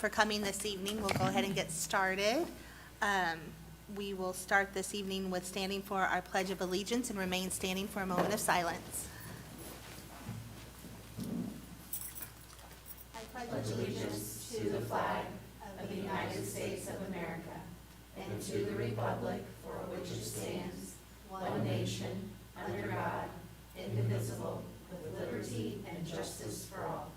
for coming this evening. We'll go ahead and get started. We will start this evening with standing for our Pledge of Allegiance and remain standing for a moment of silence. I pledge allegiance to the flag of the United States of America and to the republic for which it stands, one nation, under God, indivisible, with liberty and justice for all.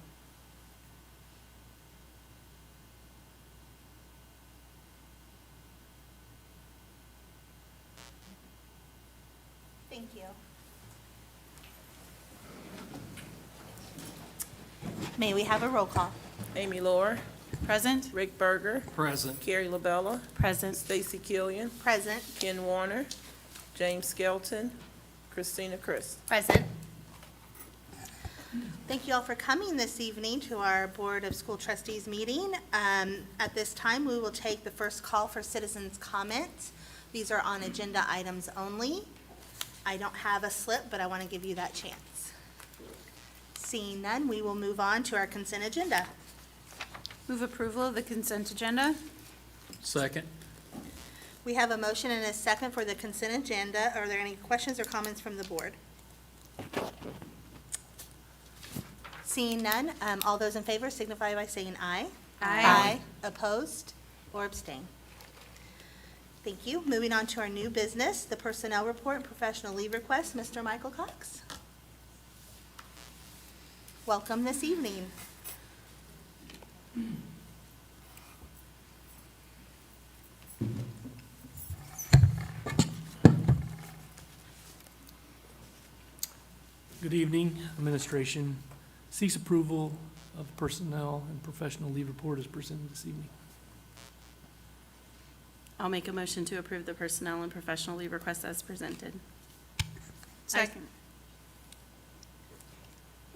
Thank you. May we have a roll call? Amy Lohr, Present. Rick Berger, Present. Carrie LaBella, Present. Stacy Killian, Present. Ken Warner, James Skelton, Christina Christ. Present. Thank you all for coming this evening to our Board of School Trustees meeting. At this time, we will take the first call for citizens' comments. These are on agenda items only. I don't have a slip, but I want to give you that chance. Seeing none, we will move on to our consent agenda. Move approval of the consent agenda. Second. We have a motion and a second for the consent agenda. Are there any questions or comments from the board? Seeing none, all those in favor signify by saying aye. Aye. Opposed or abstain? Thank you. Moving on to our new business, the personnel report and professional leave request. Mr. Michael Cox. Welcome this evening. Good evening. Administration seeks approval of personnel and professional leave report as presented this evening. I'll make a motion to approve the personnel and professional leave request as presented. Second.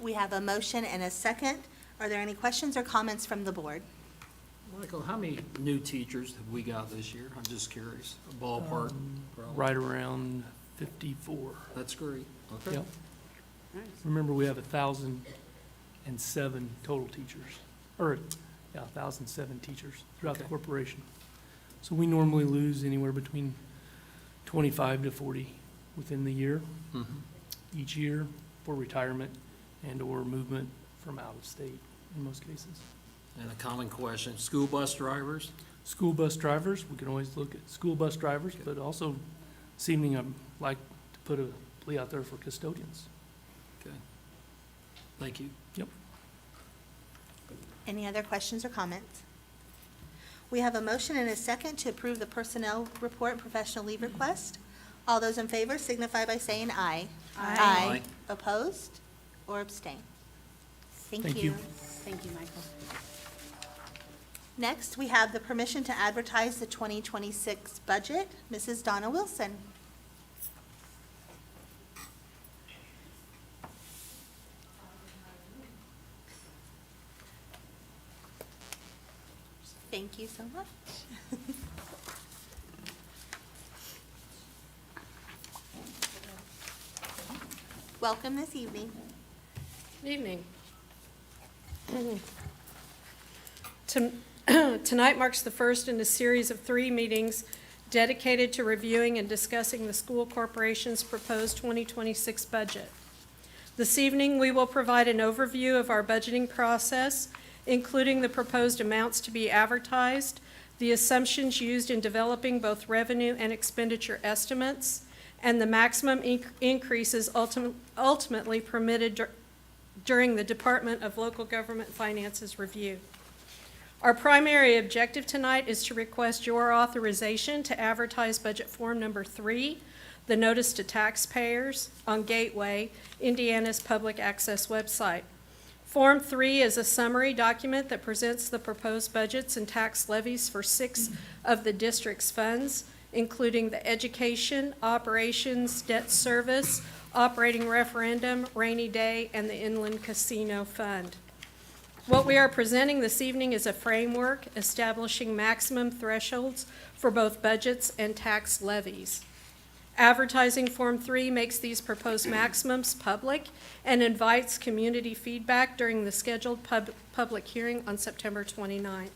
We have a motion and a second. Are there any questions or comments from the board? Michael, how many new teachers have we got this year? I'm just curious. A ballpark? probably. Right around 54. That's great. Okay. Yep. Remember, we have 1,007 total teachers, or, 1,007 teachers throughout the Okay. corporation. So we normally lose anywhere between 25 to 40 within the year, Mhm. each year, for retirement and/or movement from out of state in most cases. And a common question, school bus drivers? School bus drivers, we can always look at school bus drivers, but also this evening I'd like to put a plea out there for custodians. Okay. Thank you. Yep. Any other questions or comments? We have a motion and a second to approve the personnel report and professional leave request. All those in favor signify by saying aye. Aye. Opposed or abstain? Thank Thank you. you. Thank you, Michael. Next, we have the permission to advertise the 2026 budget. Mrs. Donna Wilson. Thank you so much. Welcome this evening. Evening. Tonight marks the first in a series of 3 meetings dedicated to reviewing and discussing the school corporation's proposed 2026 budget. This evening, we will provide an overview of our budgeting process, including the proposed amounts to be advertised, the assumptions used in developing both revenue and expenditure estimates, and the maximum increases ultimately permitted during the Department of Local Government Finances review. Our primary objective tonight is to request your authorization to advertise Budget Form Number 3, the Notice to Taxpayers, on Gateway, Indiana's public access website. Form 3 is a summary document that presents the proposed budgets and tax levies for 6 of the district's funds, including the education, operations, debt service, operating referendum, rainy day, and the inland casino fund. What we are presenting this evening is a framework establishing maximum thresholds for both budgets and tax levies. Advertising Form 3 makes these proposed maximums public and invites community feedback during the scheduled public hearing on September 29th.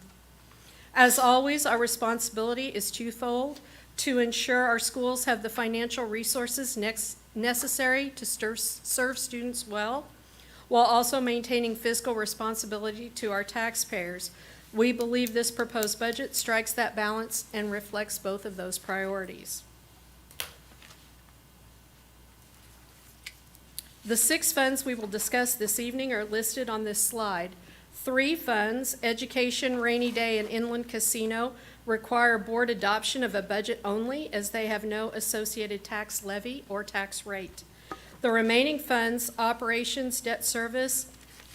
As always, our responsibility is twofold: to ensure our schools have the financial resources necessary to serve students well, while also maintaining fiscal responsibility to our taxpayers. We believe this proposed budget strikes that balance and reflects both of those priorities. The 6 funds we will discuss this evening are listed on this slide. 3 funds, Education, Rainy Day, and Inland Casino, require board adoption of a budget only, as they have no associated tax levy or tax rate. The remaining funds, Operations, Debt Service,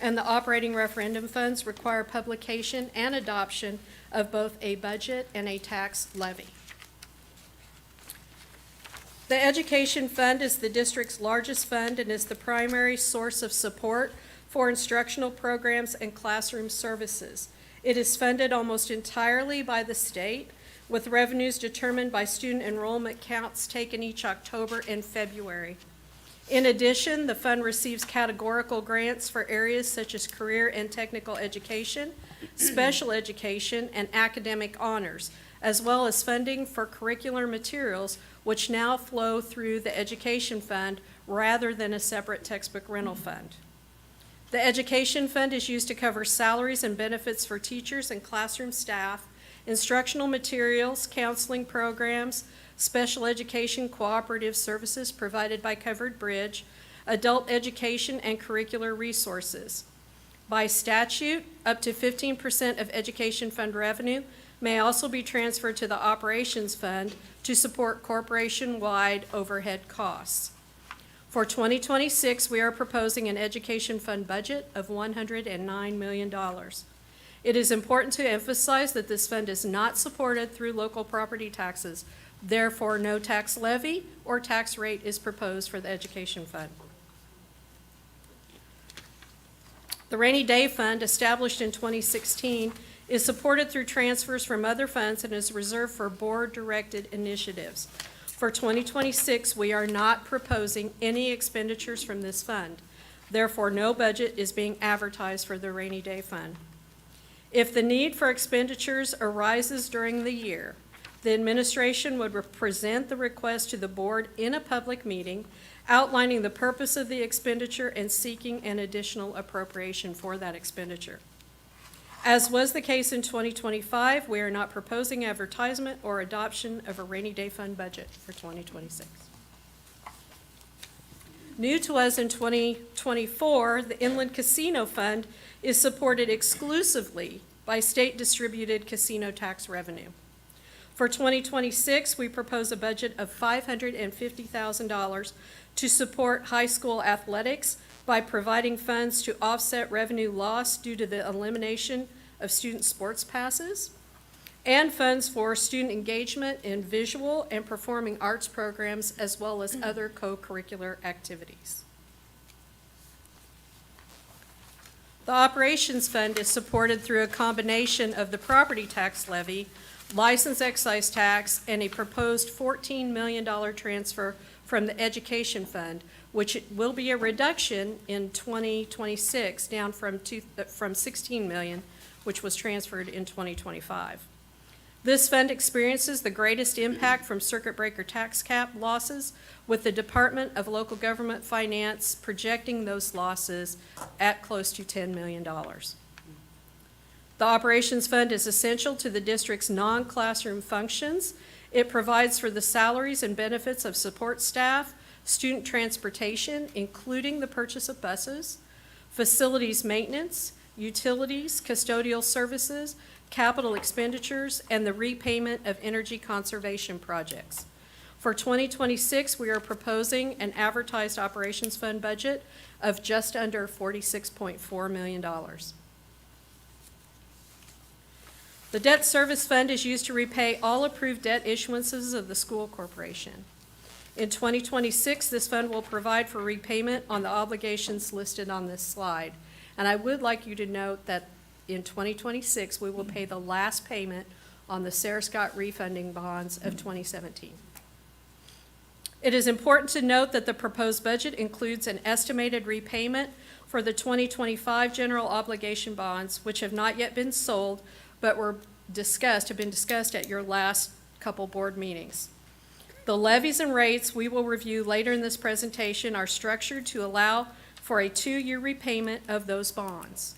and the Operating Referendum Funds, require publication and adoption of both a budget and a tax levy. The Education Fund is the district's largest fund and is the primary source of support for instructional programs and classroom services. It is funded almost entirely by the state, with revenues determined by student enrollment counts taken each October and February. In addition, the fund receives categorical grants for areas such as career and technical education, special education, and academic honors, as well as funding for curricular materials, which now flow through the Education Fund rather than a separate textbook rental fund. The Education Fund is used to cover salaries and benefits for teachers and classroom staff, instructional materials, counseling programs, special education cooperative services provided by Covered Bridge, adult education, and curricular resources. By statute, up to 15% of Education Fund revenue may also be transferred to the Operations Fund to support corporation-wide overhead costs. For 2026, we are proposing an Education Fund budget of $109 million. It is important to emphasize that this fund is not supported through local property taxes. Therefore, no tax levy or tax rate is proposed for the Education Fund. The Rainy Day Fund, established in 2016, is supported through transfers from other funds and is reserved for board-directed initiatives. For 2026, we are not proposing any expenditures from this fund. Therefore, no budget is being advertised for the Rainy Day Fund. If the need for expenditures arises during the year, the administration would present the request to the board in a public meeting, outlining the purpose of the expenditure and seeking an additional appropriation for that expenditure. As was the case in 2025, we are not proposing advertisement or adoption of a Rainy Day Fund budget for 2026. New to us in 2024, the Inland Casino Fund is supported exclusively by state-distributed casino tax revenue. For 2026, we propose a budget of $550,000 to support high school athletics by providing funds to offset revenue loss due to the elimination of student sports passes, and funds for student engagement in visual and performing arts programs, as well as other co-curricular activities. The Operations Fund is supported through a combination of the property tax levy, license excise tax, and a proposed $14 million transfer from the Education Fund, which will be a reduction in 2026, down from $16 million, which was transferred in 2025. This fund experiences the greatest impact from circuit breaker tax cap losses, with the Department of Local Government Finance projecting those losses at close to $10 million. The Operations Fund is essential to the district's non-classroom functions. It provides for the salaries and benefits of support staff, student transportation, including the purchase of buses, facilities maintenance, utilities, custodial services, capital expenditures, and the repayment of energy conservation projects. For 2026, we are proposing an advertised Operations Fund budget of just under $46.4 million. The Debt Service Fund is used to repay all approved debt issuances of the school corporation. In 2026, this fund will provide for repayment on the obligations listed on this slide. And I would like you to note that in 2026, we will pay the last payment on the Sarah Scott refunding bonds of 2017. It is important to note that the proposed budget includes an estimated repayment for the 2025 general obligation bonds, which have not yet been sold, but have been discussed at your last couple board meetings. The levies and rates we will review later in this presentation are structured to allow for a 2-year repayment of those bonds.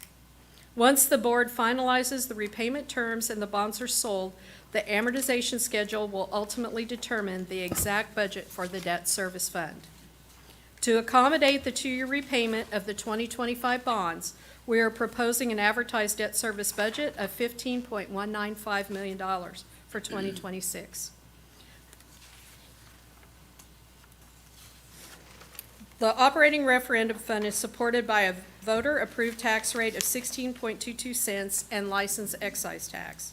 Once the board finalizes the repayment terms and the bonds are sold, the amortization schedule will ultimately determine the exact budget for the debt service fund. To accommodate the 2-year repayment of the 2025 bonds, we are proposing an advertised debt service budget of $15.195 million for 2026. The operating referendum fund is supported by a voter-approved tax rate of 16.22 cents and licensed excise tax.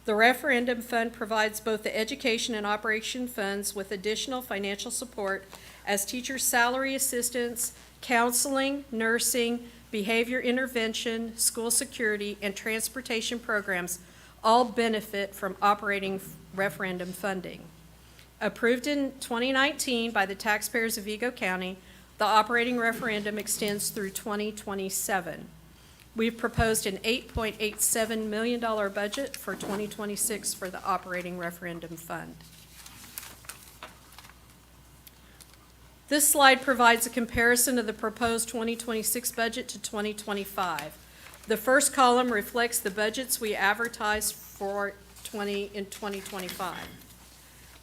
The referendum fund provides both the education and operation funds with additional financial support as teachers' salary assistance, counseling, nursing, behavior intervention, school security, and transportation programs all benefit from operating referendum funding. Approved in 2019 by the taxpayers of Vigo County, the operating referendum extends through 2027. We've proposed an $8.87 million budget for 2026 for the operating referendum fund. This slide provides a comparison of the proposed 2026 budget to 2025. The first column reflects the budgets we advertised for in 2025.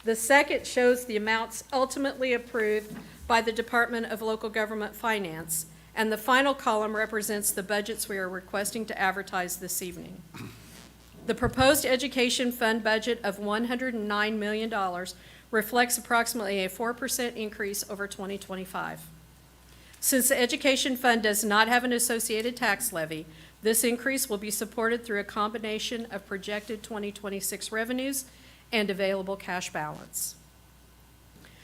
The second shows the amounts ultimately approved by the Department of Local Government Finance, and the final column represents the budgets we are requesting to advertise this evening. The proposed education fund budget of $109 million reflects approximately a 4% increase over 2025. Since the education fund does not have an associated tax levy, this increase will be supported through a combination of projected 2026 revenues and available cash balance.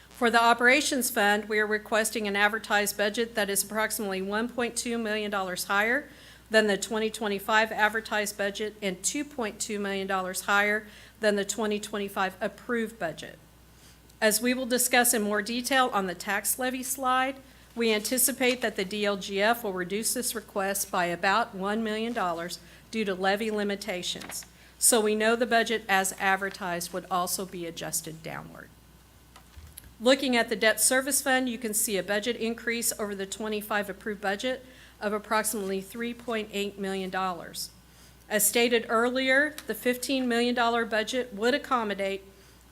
For the operations fund, we are requesting an advertised budget that is approximately $1.2 million higher than the 2025 advertised budget and $2.2 million higher than the 2025 approved budget. As we will discuss in more detail on the tax levy slide, we anticipate that the DLGF will reduce this request by about $1 million due to levy limitations. So we know the budget as advertised would also be adjusted downward. Looking at the debt service fund, you can see a budget increase over the 25 approved budget of approximately $3.8 million. As stated earlier, the $15 million budget would accommodate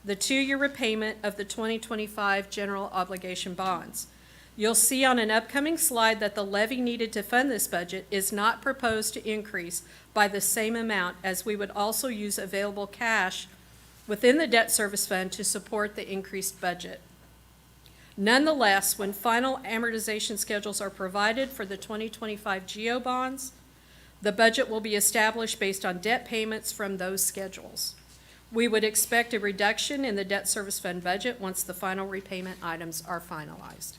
the 2-year repayment of the 2025 general obligation bonds. You'll see on an upcoming slide that the levy needed to fund this budget is not proposed to increase by the same amount, as we would also use available cash within the debt service fund to support the increased budget. Nonetheless, when final amortization schedules are provided for the 2025 GO bonds, the budget will be established based on debt payments from those schedules. We would expect a reduction in the debt service fund budget once the final repayment items are finalized.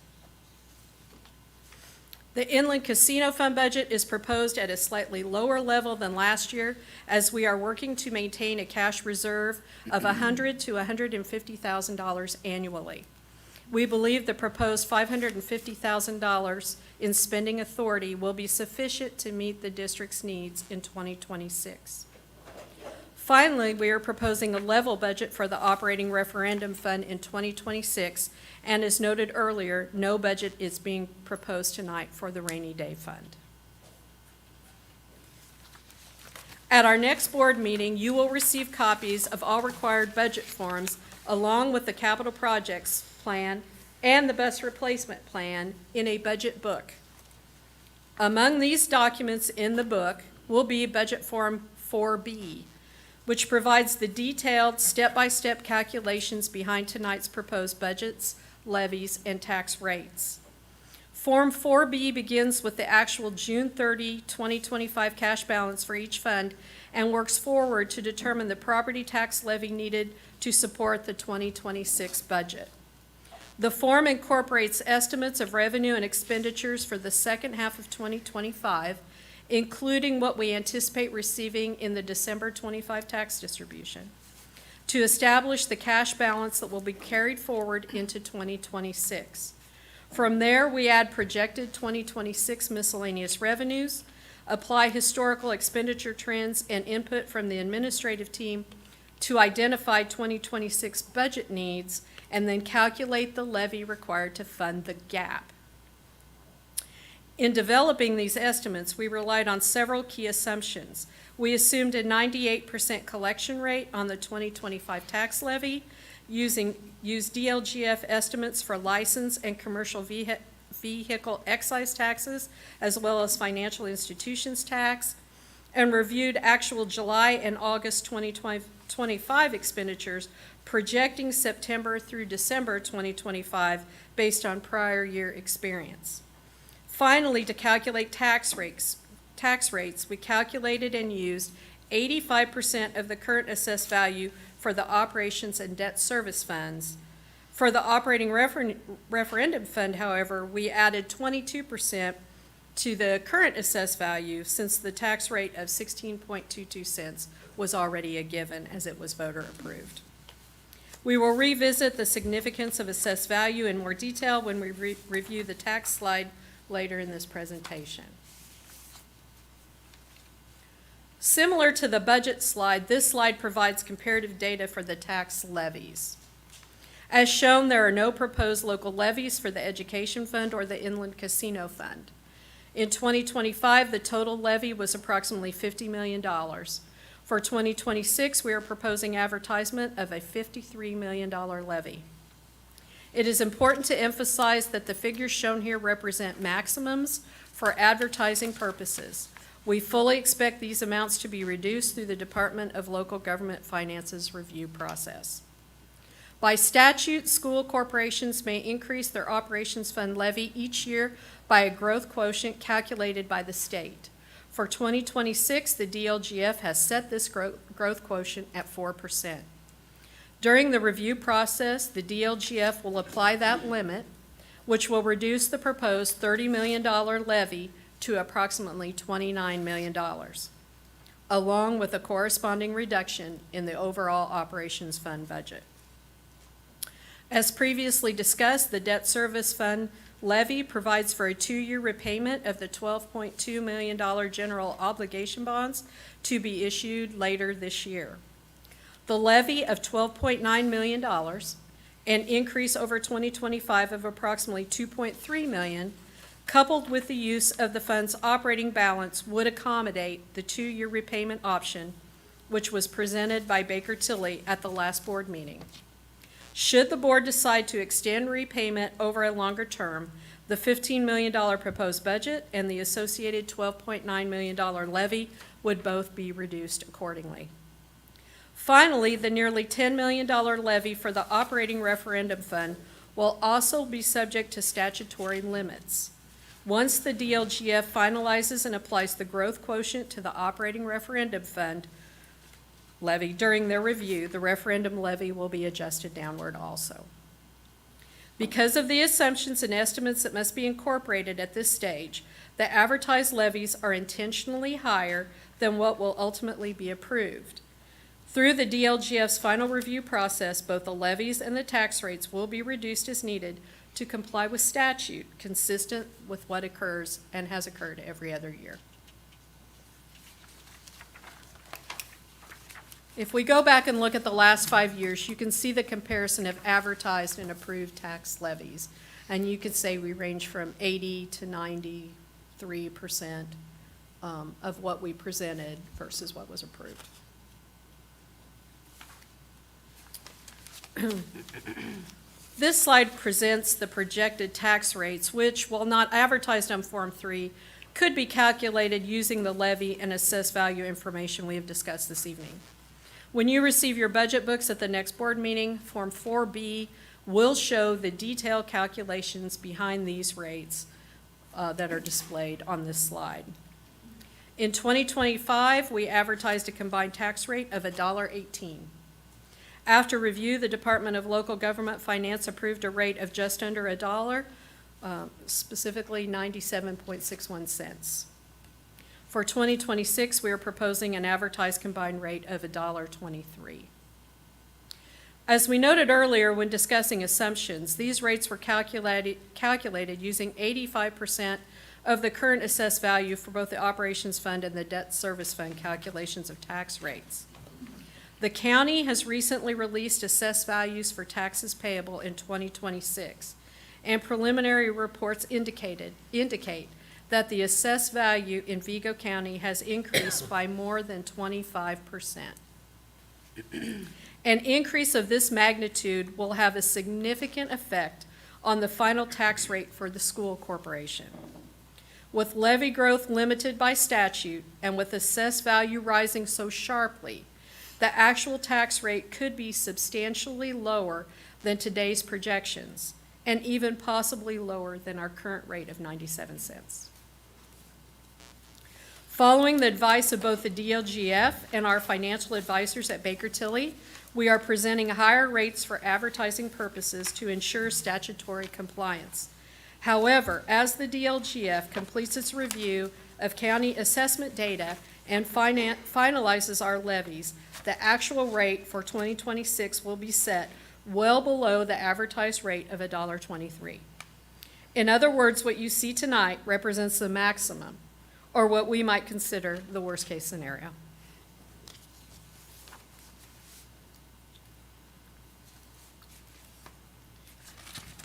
The Inland Casino Fund budget is proposed at a slightly lower level than last year, as we are working to maintain a cash reserve of $100,000 to $150,000 annually. We believe the proposed $550,000 in spending authority will be sufficient to meet the district's needs in 2026. Finally, we are proposing a level budget for the operating referendum fund in 2026, and as noted earlier, no budget is being proposed tonight for the rainy day fund. At our next board meeting, you will receive copies of all required budget forms along with the capital projects plan and the bus replacement plan in a budget book. Among these documents in the book will be Budget Form 4B, which provides the detailed step-by-step calculations behind tonight's proposed budgets, levies, and tax rates. Form 4B begins with the actual June 30, 2025 cash balance for each fund and works forward to determine the property tax levy needed to support the 2026 budget. The form incorporates estimates of revenue and expenditures for the second half of 2025, including what we anticipate receiving in the December 25 tax distribution, to establish the cash balance that will be carried forward into 2026. From there, we add projected 2026 miscellaneous revenues, apply historical expenditure trends and input from the administrative team to identify 2026 budget needs, and then calculate the levy required to fund the gap. In developing these estimates, we relied on several key assumptions. We assumed a 98% collection rate on the 2025 tax levy, used DLGF estimates for license and commercial vehicle excise taxes, as well as financial institutions tax, and reviewed actual July and August 2025 expenditures, projecting September through December 2025 based on prior year experience. Finally, to calculate tax rates, we calculated and used 85% of the current assessed value for the operations and debt service funds. For the operating referendum fund, however, we added 22% to the current assessed value, since the tax rate of 16.22 cents was already a given as it was voter approved. We will revisit the significance of assessed value in more detail when we review the tax slide later in this presentation. Similar to the budget slide, this slide provides comparative data for the tax levies. As shown, there are no proposed local levies for the Education Fund or the Inland Casino Fund. In 2025, the total levy was approximately $50 million. For 2026, we are proposing advertisement of a $53 million levy. It is important to emphasize that the figures shown here represent maximums for advertising purposes. We fully expect these amounts to be reduced through the Department of Local Government Finance's review process. By statute, school corporations may increase their operations fund levy each year by a growth quotient calculated by the state. For 2026, the DLGF has set this growth quotient at 4%. During the review process, the DLGF will apply that limit, which will reduce the proposed $30 million levy to approximately $29 million, along with a corresponding reduction in the overall operations fund budget. As previously discussed, the debt service fund levy provides for a 2-year repayment of the $12.2 million general obligation bonds to be issued later this year. The levy of $12.9 million, an increase over 2025 of approximately $2.3 million, coupled with the use of the fund's operating balance, would accommodate the 2-year repayment option, which was presented by Baker Tilly at the last board meeting. Should the board decide to extend repayment over a longer term, the $15 million proposed budget and the associated $12.9 million levy would both be reduced accordingly. Finally, the nearly $10 million levy for the operating referendum fund will also be subject to statutory limits. Once the DLGF finalizes and applies the growth quotient to the operating referendum fund levy during their review, the referendum levy will be adjusted downward also. Because of the assumptions and estimates that must be incorporated at this stage, the advertised levies are intentionally higher than what will ultimately be approved. Through the DLGF's final review process, both the levies and the tax rates will be reduced as needed to comply with statute, consistent with what occurs and has occurred every other year. If we go back and look at the last 5 years, you can see the comparison of advertised and approved tax levies. And you could say we range from 80 to 93% of what we presented versus what was approved. This slide presents the projected tax rates, which, while not advertised on Form 3, could be calculated using the levy and assessed value information we have discussed this evening. When you receive your budget books at the next board meeting, Form 4B will show the detailed calculations behind these rates that are displayed on this slide. In 2025, we advertised a combined tax rate of $1.18. After review, the Department of Local Government Finance approved a rate of just under $1, specifically 97.61 cents. For 2026, we are proposing an advertised combined rate of $1.23. As we noted earlier when discussing assumptions, these rates were calculated using 85% of the current assessed value for both the operations fund and the debt service fund calculations of tax rates. The county has recently released assessed values for taxes payable in 2026, and preliminary reports indicate that the assessed value in Vigo County has increased by more than 25%. An increase of this magnitude will have a significant effect on the final tax rate for the school corporation. With levy growth limited by statute and with assessed value rising so sharply, the actual tax rate could be substantially lower than today's projections, and even possibly lower than our current rate of 97 cents. Following the advice of both the DLGF and our financial advisors at Baker Tilly, we are presenting higher rates for advertising purposes to ensure statutory compliance. However, as the DLGF completes its review of county assessment data and finalizes our levies, the actual rate for 2026 will be set well below the advertised rate of $1.23. In other words, what you see tonight represents the maximum, or what we might consider the worst-case scenario.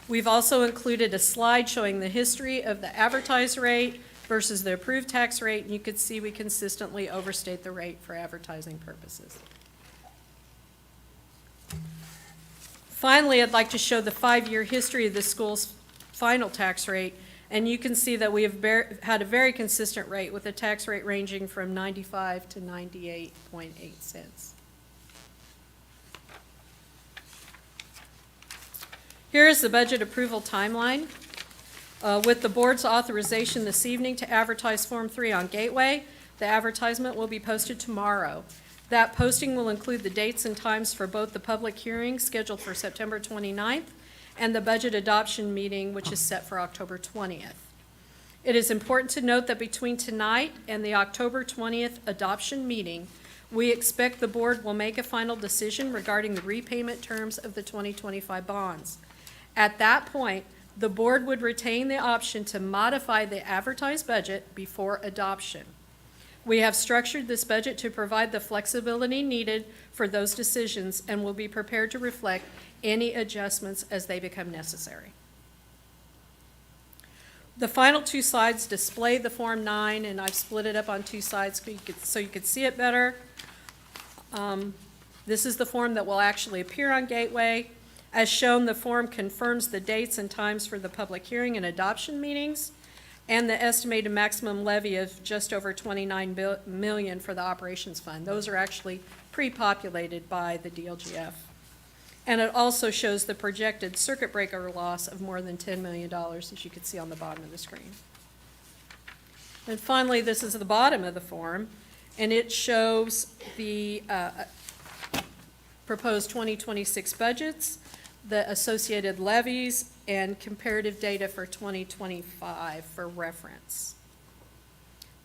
We've also included a slide showing the history of the advertised rate versus the approved tax rate, and you can see we consistently overstate the rate for advertising purposes. Finally, I'd like to show the 5-year history of the school's final tax rate, and you can see that we have had a very consistent rate with a tax rate ranging from 95 to 98.8 cents. Here is the budget approval timeline. With the board's authorization this evening to advertise Form 3 on Gateway, the advertisement will be posted tomorrow. That posting will include the dates and times for both the public hearing scheduled for September 29th and the budget adoption meeting, which is set for October 20th. It is important to note that between tonight and the October 20th adoption meeting, we expect the board will make a final decision regarding the repayment terms of the 2025 bonds. At that point, the board would retain the option to modify the advertised budget before adoption. We have structured this budget to provide the flexibility needed for those decisions and will be prepared to reflect any adjustments as they become necessary. The final 2 slides display the Form 9, and I've split it up on 2 sides so you could see it better. This is the form that will actually appear on Gateway. As shown, the form confirms the dates and times for the public hearing and adoption meetings, and the estimated maximum levy of just over $29 million for the operations fund. Those are actually pre-populated by the DLGF. And it also shows the projected circuit breaker loss of more than $10 million, as you can see on the bottom of the screen. And finally, this is the bottom of the form, and it shows the proposed 2026 budgets, the associated levies, and comparative data for 2025 for reference.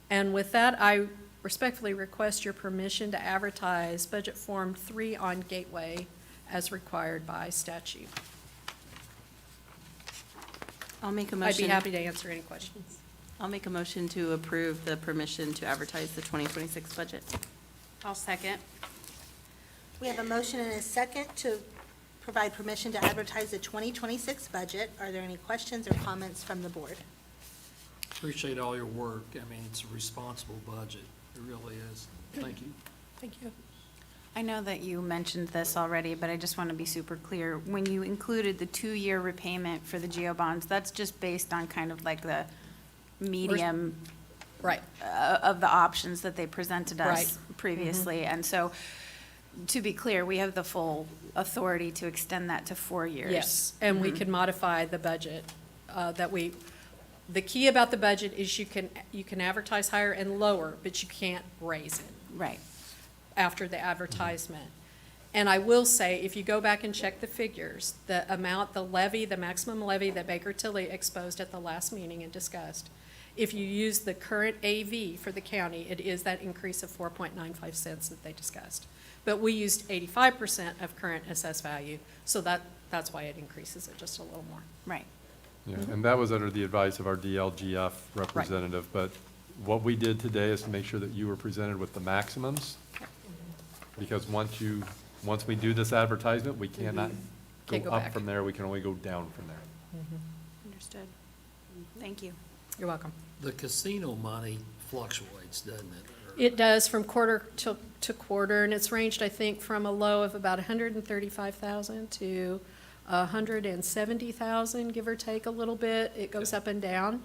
And with that, I respectfully request your permission to advertise Budget Form 3 on Gateway as required by statute. I'll make a I'd motion. be happy to answer any questions. I'll make a motion to approve the permission to advertise the 2026 budget. I'll second. We have a motion and a second to provide permission to advertise the 2026 budget. Are there any questions or comments from the board? Appreciate all your work. I mean, it's a responsible budget. It really is. Thank you. Thank you. I know that you mentioned this already, but I just want to be super clear. When you included the 2-year repayment for the GO bonds, that's just based on kind of like the medium Right. of the options that they presented us Right. previously. And so, to be clear, we have the full authority to extend that to 4 years. Yes, and we can modify the budget the key about the budget is you can advertise higher and lower, but you can't raise it Right. after the advertisement. And I will say, if you go back and check the figures, the amount, the levy, the maximum levy that Baker Tilly exposed at the last meeting and discussed, if you use the current AV for the county, it is that increase of 4.95 cents that they discussed. But we used 85% of current assessed value, so that's why it increases it just a little more. Right. Yeah, and that was under the advice of our DLGF representative, but what we did today is to make sure that you were presented with the maximums. Because once we do this advertisement, we cannot Can't go go up back. from there, we can only go down from there. Understood. Thank you. You're welcome. The casino money fluctuates, doesn't it? Or- It does from quarter to quarter, and it's ranged, I think, from a low of about 135,000 to 170,000, give or take a little bit. It goes up and down.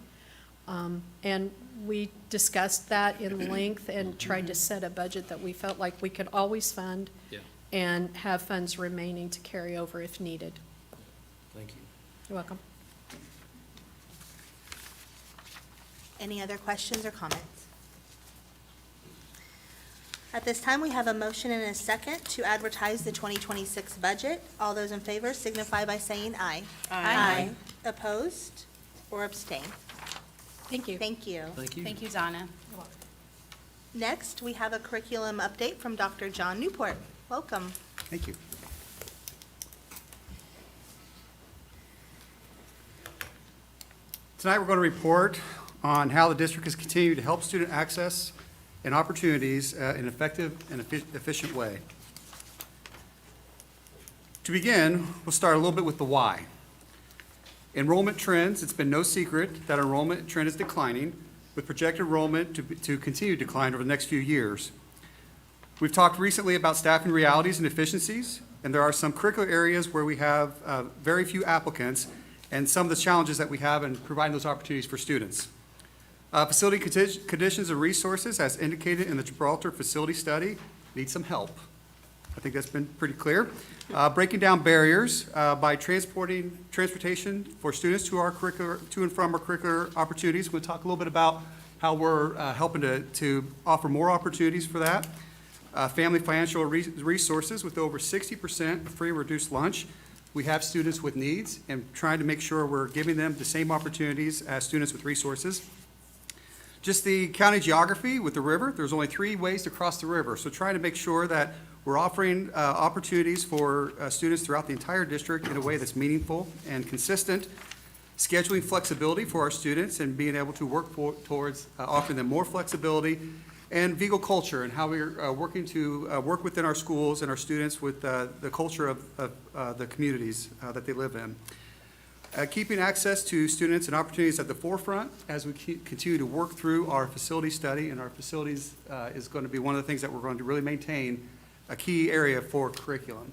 And we discussed that in length and tried to set a budget that we felt like we could always fund Yeah, and have funds remaining to carry over if needed. thank you. You're welcome. Any other questions or comments? At this time, we have a motion and a second to advertise the 2026 budget. All those in favor signify by saying aye. Aye. Opposed or abstain? Thank you. Thank you. Thank you. Thank you, Donna. Next, we have a curriculum update from Dr. John Newport. Welcome. Thank you. Tonight, we're going to report on how the district has continued to help student access and opportunities in an effective and efficient way. To begin, we'll start a little bit with the why. Enrollment trends, it's been no secret that enrollment trend is declining, with projected enrollment to continue to decline over the next few years. We've talked recently about staffing realities and efficiencies, and there are some curricular areas where we have very few applicants and some of the challenges that we have in providing those opportunities for students. Facility conditions and resources, as indicated in the Gibraltar facility study, need some help. I think that's been pretty clear. Breaking down barriers by transportation for students to and from our curricular opportunities. We'll talk a little bit about how we're helping to offer more opportunities for that. Family financial resources with over 60% free or reduced lunch. We have students with needs and trying to make sure we're giving them the same opportunities as students with resources. Just the county geography with the river, there's only 3 ways to cross the river. So trying to make sure that we're offering opportunities for students throughout the entire district in a way that's meaningful and consistent. Scheduling flexibility for our students and being able to work towards offering them more flexibility. And Vigo culture and how we're working to work within our schools and our students with the culture of the communities that they live in. Keeping access to students and opportunities at the forefront as we continue to work through our facility study, and our facilities is going to be one of the things that we're going to really maintain a key area for curriculum.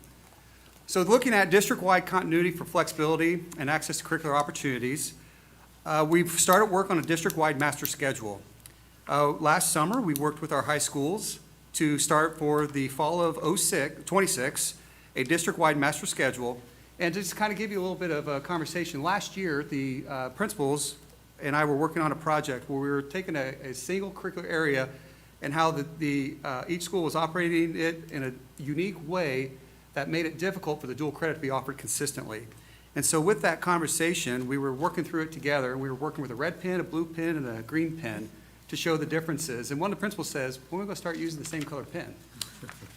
So looking at district-wide continuity for flexibility and access to curricular opportunities, we've started work on a district-wide master schedule. Last summer, we worked with our high schools to start for the fall of 26 a district-wide master schedule. And to just kind of give you a little bit of a conversation, last year, the principals and I were working on a project where we were taking a single curricular area and how each school was operating it in a unique way that made it difficult for the dual credit to be offered consistently. And so with that conversation, we were working through it together, and we were working with a red pen, a blue pen, and a green pen to show the differences. And one of the principals says, when are we going to start using the same color pen?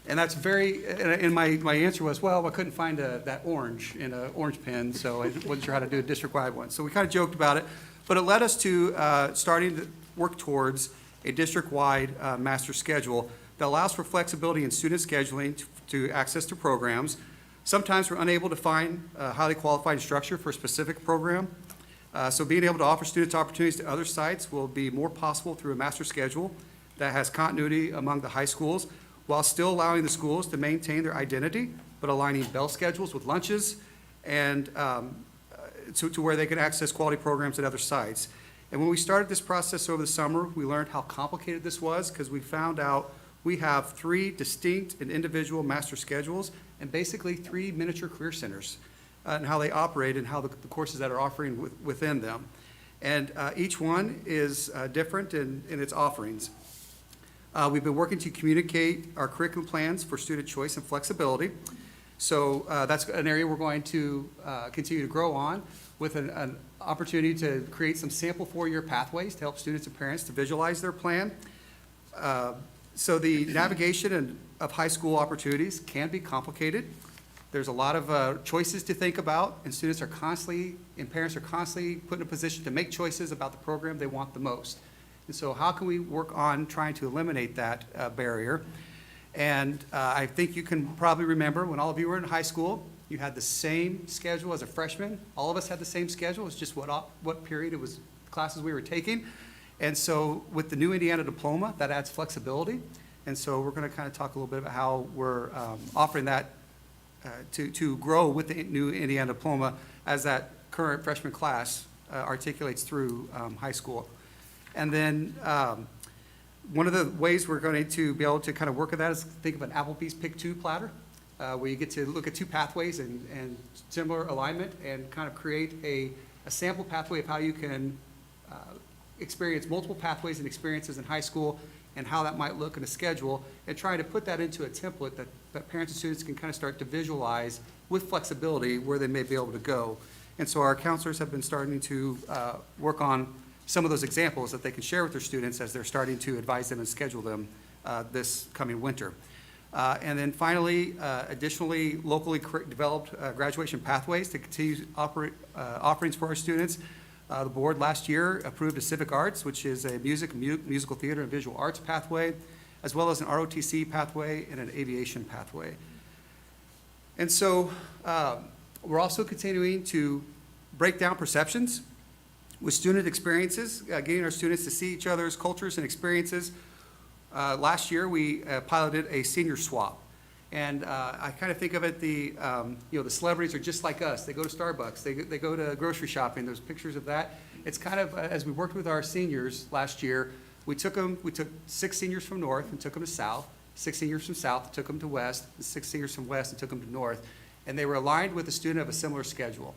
And that's and my answer was, well, I couldn't find that orange in an orange pen, so I wasn't sure how to do a district-wide one. So we kind of joked about it, but it led us to starting to work towards a district-wide master schedule that allows for flexibility in student scheduling to access to programs. Sometimes we're unable to find a highly qualified instructor for a specific program. So being able to offer students opportunities to other sites will be more possible through a master schedule that has continuity among the high schools, while still allowing the schools to maintain their identity, but aligning bell schedules with lunches and to where they can access quality programs at other sites. And when we started this process over the summer, we learned how complicated this was because we found out we have 3 distinct and individual master schedules and basically 3 miniature career centers and how they operate and how the courses that are offering within them. And each one is different in its offerings. We've been working to communicate our curriculum plans for student choice and flexibility. So that's an area we're going to continue to grow on with an opportunity to create some sample 4-year pathways to help students and parents to visualize their plan. So the navigation of high school opportunities can be complicated. There's a lot of choices to think about, and students are constantly, and parents are constantly put in a position to make choices about the program they want the most. And so how can we work on trying to eliminate that barrier? And I think you can probably remember when all of you were in high school, you had the same schedule as a freshman. All of us had the same schedule. It's just what period it was, classes we were taking. And so with the new Indiana diploma, that adds flexibility. And so we're going to kind of talk a little bit about how we're offering that to grow with the new Indiana diploma as that current freshman class articulates through high school. And then one of the ways we're going to be able to kind of work with that is think of an Applebee's Pick 2 platter, where you get to look at two pathways and similar alignment and kind of create a sample pathway of how you can experience multiple pathways and experiences in high school and how that might look in a schedule, and try to put that into a template that parents and students can kind of start to visualize with flexibility where they may be able to go. And so our counselors have been starting to work on some of those examples that they can share with their students as they're starting to advise them and schedule them this coming winter. And then finally, additionally, locally developed graduation pathways to continue offerings for our students. The board last year approved a civic arts, which is a musical theater and visual arts pathway, as well as an ROTC pathway and an aviation pathway. And so we're also continuing to break down perceptions with student experiences, getting our students to see each other's cultures and experiences. Last year, we piloted a senior swap. And I kind of think of it, the celebrities are just like us. They go to Starbucks, they go to grocery shopping. There's pictures of that. It's kind of, as we worked with our seniors last year, we took 6 seniors from North and took them to South, 6 seniors from South and took them to West, and 6 seniors from West and took them to North. And they were aligned with a student of a similar schedule.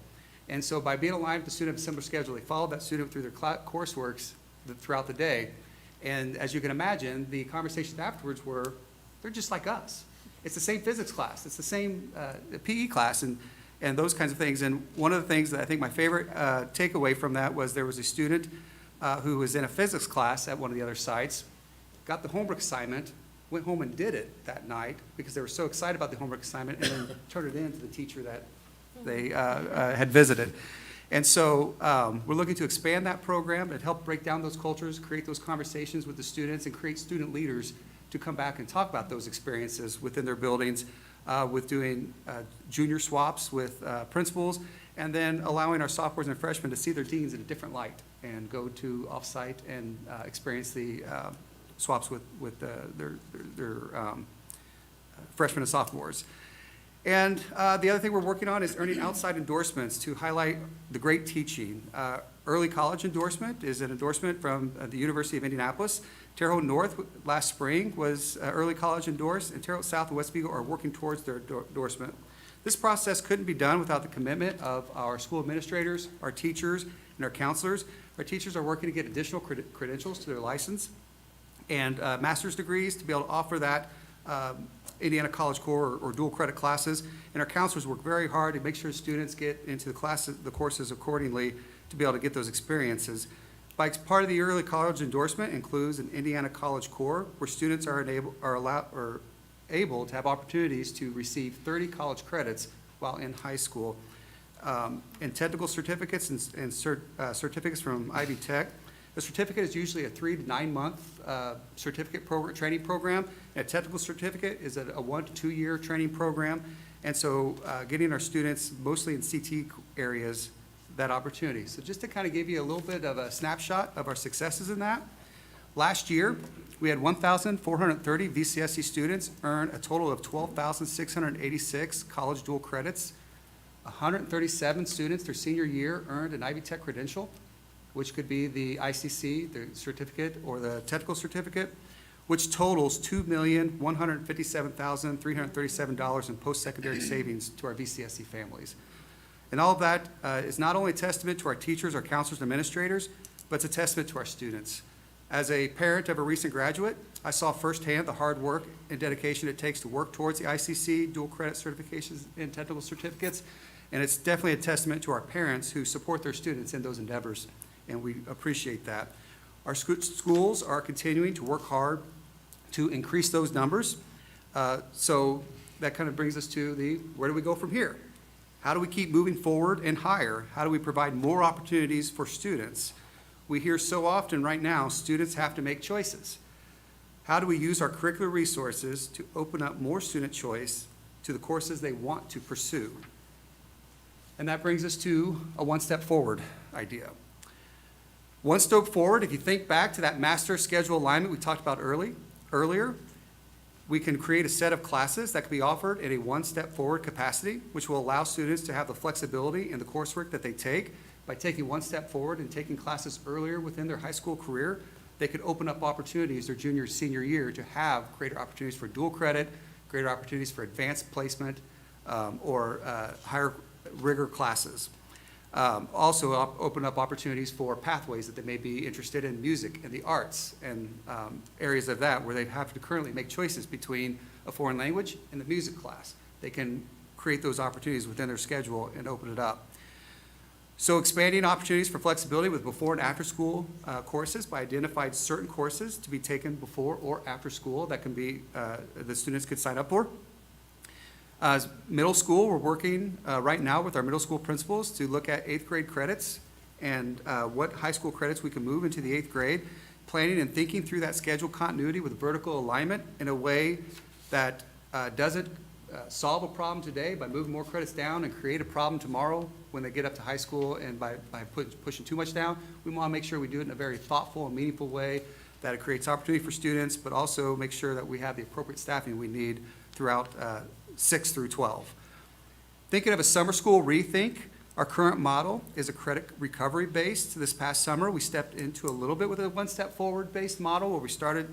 And so by being aligned with a student of a similar schedule, they followed that student through their courseworks throughout the day. And as you can imagine, the conversations afterwards were, they're just like us. It's the same physics class, it's the same PE class, and those kinds of things. And one of the things that I think my favorite takeaway from that was there was a student who was in a physics class at one of the other sites, got the homework assignment, went home and did it that night because they were so excited about the homework assignment, and then turned it in to the teacher that they had visited. And so we're looking to expand that program and help break down those cultures, create those conversations with the students, and create student leaders to come back and talk about those experiences within their buildings, with doing junior swaps with principals, and then allowing our sophomores and freshmen to see their deans in a different light and go to offsite and experience the swaps with their freshmen and sophomores. And the other thing we're working on is earning outside endorsements to highlight the great teaching. Early college endorsement is an endorsement from the University of Indianapolis. Terre Haute North last spring was early college endorsed, and Terre Haute South and West Vigo are working towards their endorsement. This process couldn't be done without the commitment of our school administrators, our teachers, and our counselors. Our teachers are working to get additional credentials to their license and master's degrees to be able to offer that Indiana College Core or dual credit classes. And our counselors work very hard to make sure students get into the courses accordingly to be able to get those experiences. Part of the early college endorsement includes an Indiana College Core, where students are able to have opportunities to receive 30 college credits while in high school. And technical certificates and certificates from Ivy Tech. The certificate is usually a 3 to 9 month certificate training program. And a technical certificate is a 1 to 2 year training program. And so getting our students, mostly in CT areas, that opportunity. So just to kind of give you a little bit of a snapshot of our successes in that. Last year, we had 1,430 VCSE students earn a total of 12,686 college dual credits. 137 students their senior year earned an Ivy Tech credential, which could be the ICC, the certificate, or the technical certificate, which totals $2,157,337 in post-secondary savings to our VCSE families. And all of that is not only a testament to our teachers, our counselors, and administrators, but it's a testament to our students. As a parent of a recent graduate, I saw firsthand the hard work and dedication it takes to work towards the ICC, dual credit certifications, and technical certificates. And it's definitely a testament to our parents who support their students in those endeavors, and we appreciate that. Our schools are continuing to work hard to increase those numbers. So that kind of brings us to where do we go from here? How do we keep moving forward and higher? How do we provide more opportunities for students? We hear so often right now, students have to make choices. How do we use our curricular resources to open up more student choice to the courses they want to pursue? And that brings us to a one-step forward idea. One step forward, if you think back to that master schedule alignment we talked about earlier, we can create a set of classes that can be offered in a one-step forward capacity, which will allow students to have the flexibility in the coursework that they take. By taking one step forward and taking classes earlier within their high school career, they could open up opportunities their junior, senior year to have greater opportunities for dual credit, greater opportunities for advanced placement, or higher rigor classes. Also open up opportunities for pathways that they may be interested in, music and the arts and areas of that where they have to currently make choices between a foreign language and the music class. They can create those opportunities within their schedule and open it up. So expanding opportunities for flexibility with before and after school courses by identifying certain courses to be taken before or after school that can be, the students could sign up for. Middle school, we're working right now with our middle school principals to look at 8th grade credits and what high school credits we can move into the 8th grade, planning and thinking through that schedule continuity with vertical alignment in a way that doesn't solve a problem today by moving more credits down and create a problem tomorrow when they get up to high school and by pushing too much down. We want to make sure we do it in a very thoughtful and meaningful way, that it creates opportunity for students, but also make sure that we have the appropriate staffing we need throughout 6 through 12. Thinking of a summer school rethink, our current model is a credit recovery based. This past summer, we stepped into a little bit with a one step forward based model where we started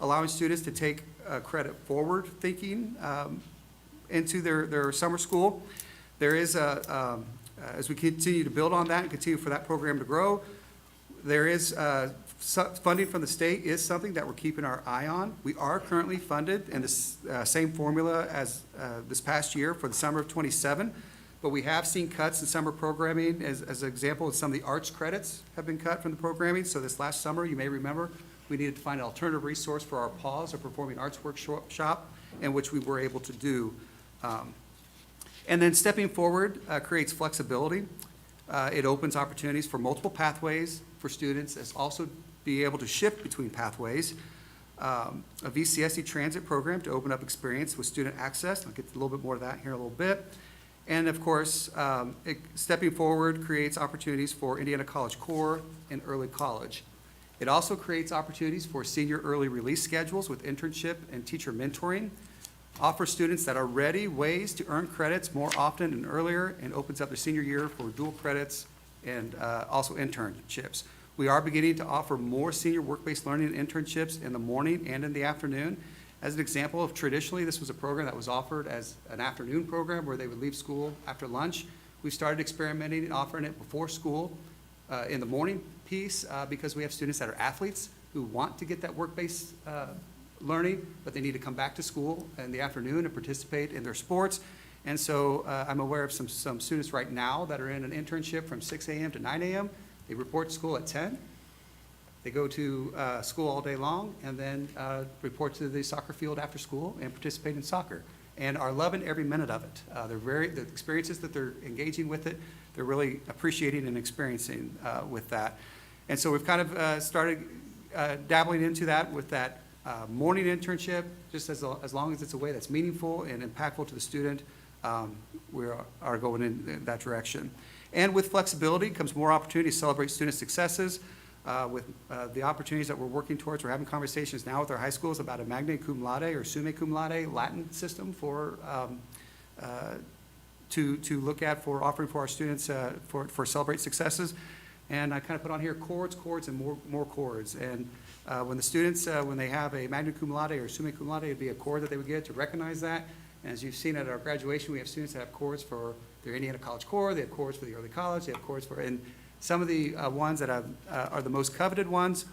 allowing students to take credit forward thinking into their summer school. There is as we continue to build on that and continue for that program to grow, there is funding from the state is something that we're keeping our eye on. We are currently funded in this same formula as this past year for the summer of '27, but we have seen cuts in summer programming. As an example, some of the arts credits have been cut from the programming. So this last summer, you may remember, we needed to find an alternative resource for our PAWS, or Performing Arts Workshop, in which we were able to do. And then stepping forward creates flexibility. It opens opportunities for multiple pathways for students, as also be able to shift between pathways. A VCSE transit program to open up experience with student access. I'll get a little bit more of that here in a little bit. And of course, stepping forward creates opportunities for Indiana College Core and early college. It also creates opportunities for senior early release schedules with internship and teacher mentoring. Offers students that are ready ways to earn credits more often and earlier, and opens up their senior year for dual credits and also internships. We are beginning to offer more senior work-based learning internships in the morning and in the afternoon. As an example of traditionally, this was a program that was offered as an afternoon program where they would leave school after lunch. We started experimenting and offering it before school in the morning piece because we have students that are athletes who want to get that work-based learning, but they need to come back to school in the afternoon and participate in their sports. And so I'm aware of some students right now that are in an internship from 6 a.m. to 9 a.m. They report to school at 10. They go to school all day long and then report to the soccer field after school and participate in soccer and are loving every minute of it. The experiences that they're engaging with it, they're really appreciating and experiencing with that. And so we've kind of started dabbling into that with that morning internship, just as long as it's a way that's meaningful and impactful to the student, we are going in that direction. And with flexibility comes more opportunity to celebrate student successes. With the opportunities that we're working towards, we're having conversations now with our high schools about a magna cum laude or summa cum laude Latin system for to look at for offering for our students for celebrate successes. And I kind of put on here chords, and more chords. And when the students, when they have a magna cum laude or summa cum laude, it'd be a chord that they would get to recognize that. And as you've seen at our graduation, we have students that have chords for their Indiana College Core, they have chords for the early college, they have chords for, and some of the ones that are the most coveted ones,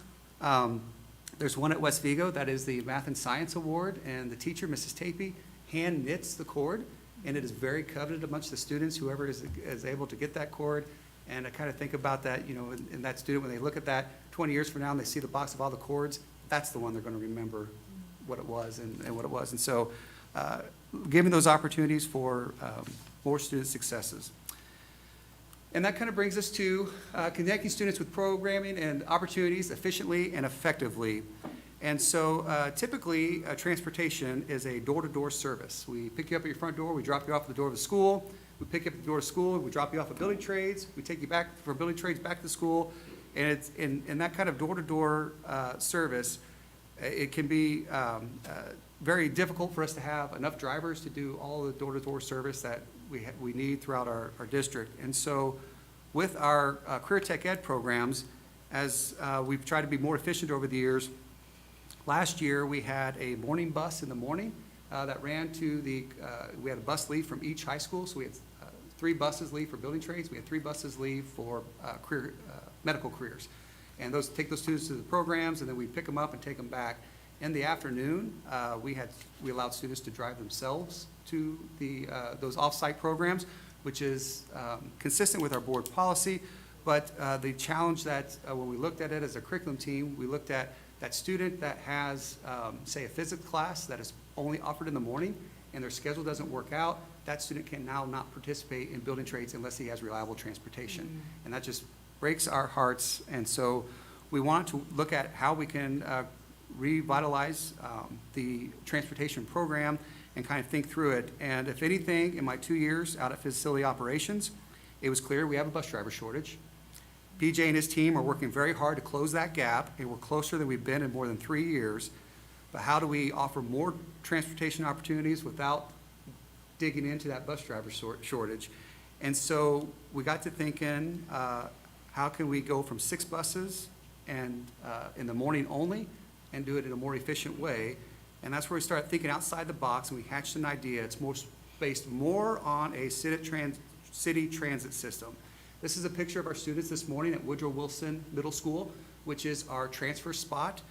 there's one at West Vigo that is the Math and Science Award, and the teacher, Mrs. Tapey, hand knits the chord, and it is very coveted amongst the students, whoever is able to get that chord. And I kind of think about that, you know, in that student, when they look at that 20 years from now and they see the box of all the chords, that's the one they're going to remember what it was and what it was. And so giving those opportunities for more student successes. And that kind of brings us to connecting students with programming and opportunities efficiently and effectively. And so typically, transportation is a door-to-door service. We pick you up at your front door, we drop you off at the door of the school, we pick you up at the door of school, we drop you off at building trades, we take you back from building trades back to school. And it's in that kind of door-to-door service, it can be very difficult for us to have enough drivers to do all the door-to-door service that we need throughout our district. And so with our career tech ed programs, as we've tried to be more efficient over the years, last year we had a morning bus in the morning that ran to we had a bus leave from each high school. So we had 3 buses leave for building trades. We had 3 buses leave for medical careers. And take those students to the programs, and then we pick them up and take them back. In the afternoon, we allowed students to drive themselves to those off-site programs, which is consistent with our board policy. But the challenge that when we looked at it as a curriculum team, we looked at that student that has, say, a physics class that is only offered in the morning and their schedule doesn't work out, that student can now not participate in building trades unless he has reliable transportation. And that just breaks our hearts. And so we want to look at how we can revitalize the transportation program and kind of think through it. And if anything, in my 2 years out at facility operations, it was clear we have a bus driver shortage. PJ and his team are working very hard to close that gap, and we're closer than we've been in more than 3 years. But how do we offer more transportation opportunities without digging into that bus driver shortage? And so we got to thinking, how can we go from 6 buses and in the morning only and do it in a more efficient way? And that's where we started thinking outside the box, and we hatched an idea. It's based more on a city transit system. This is a picture of our students this morning at Woodrow Wilson Middle School, which is our transfer spot,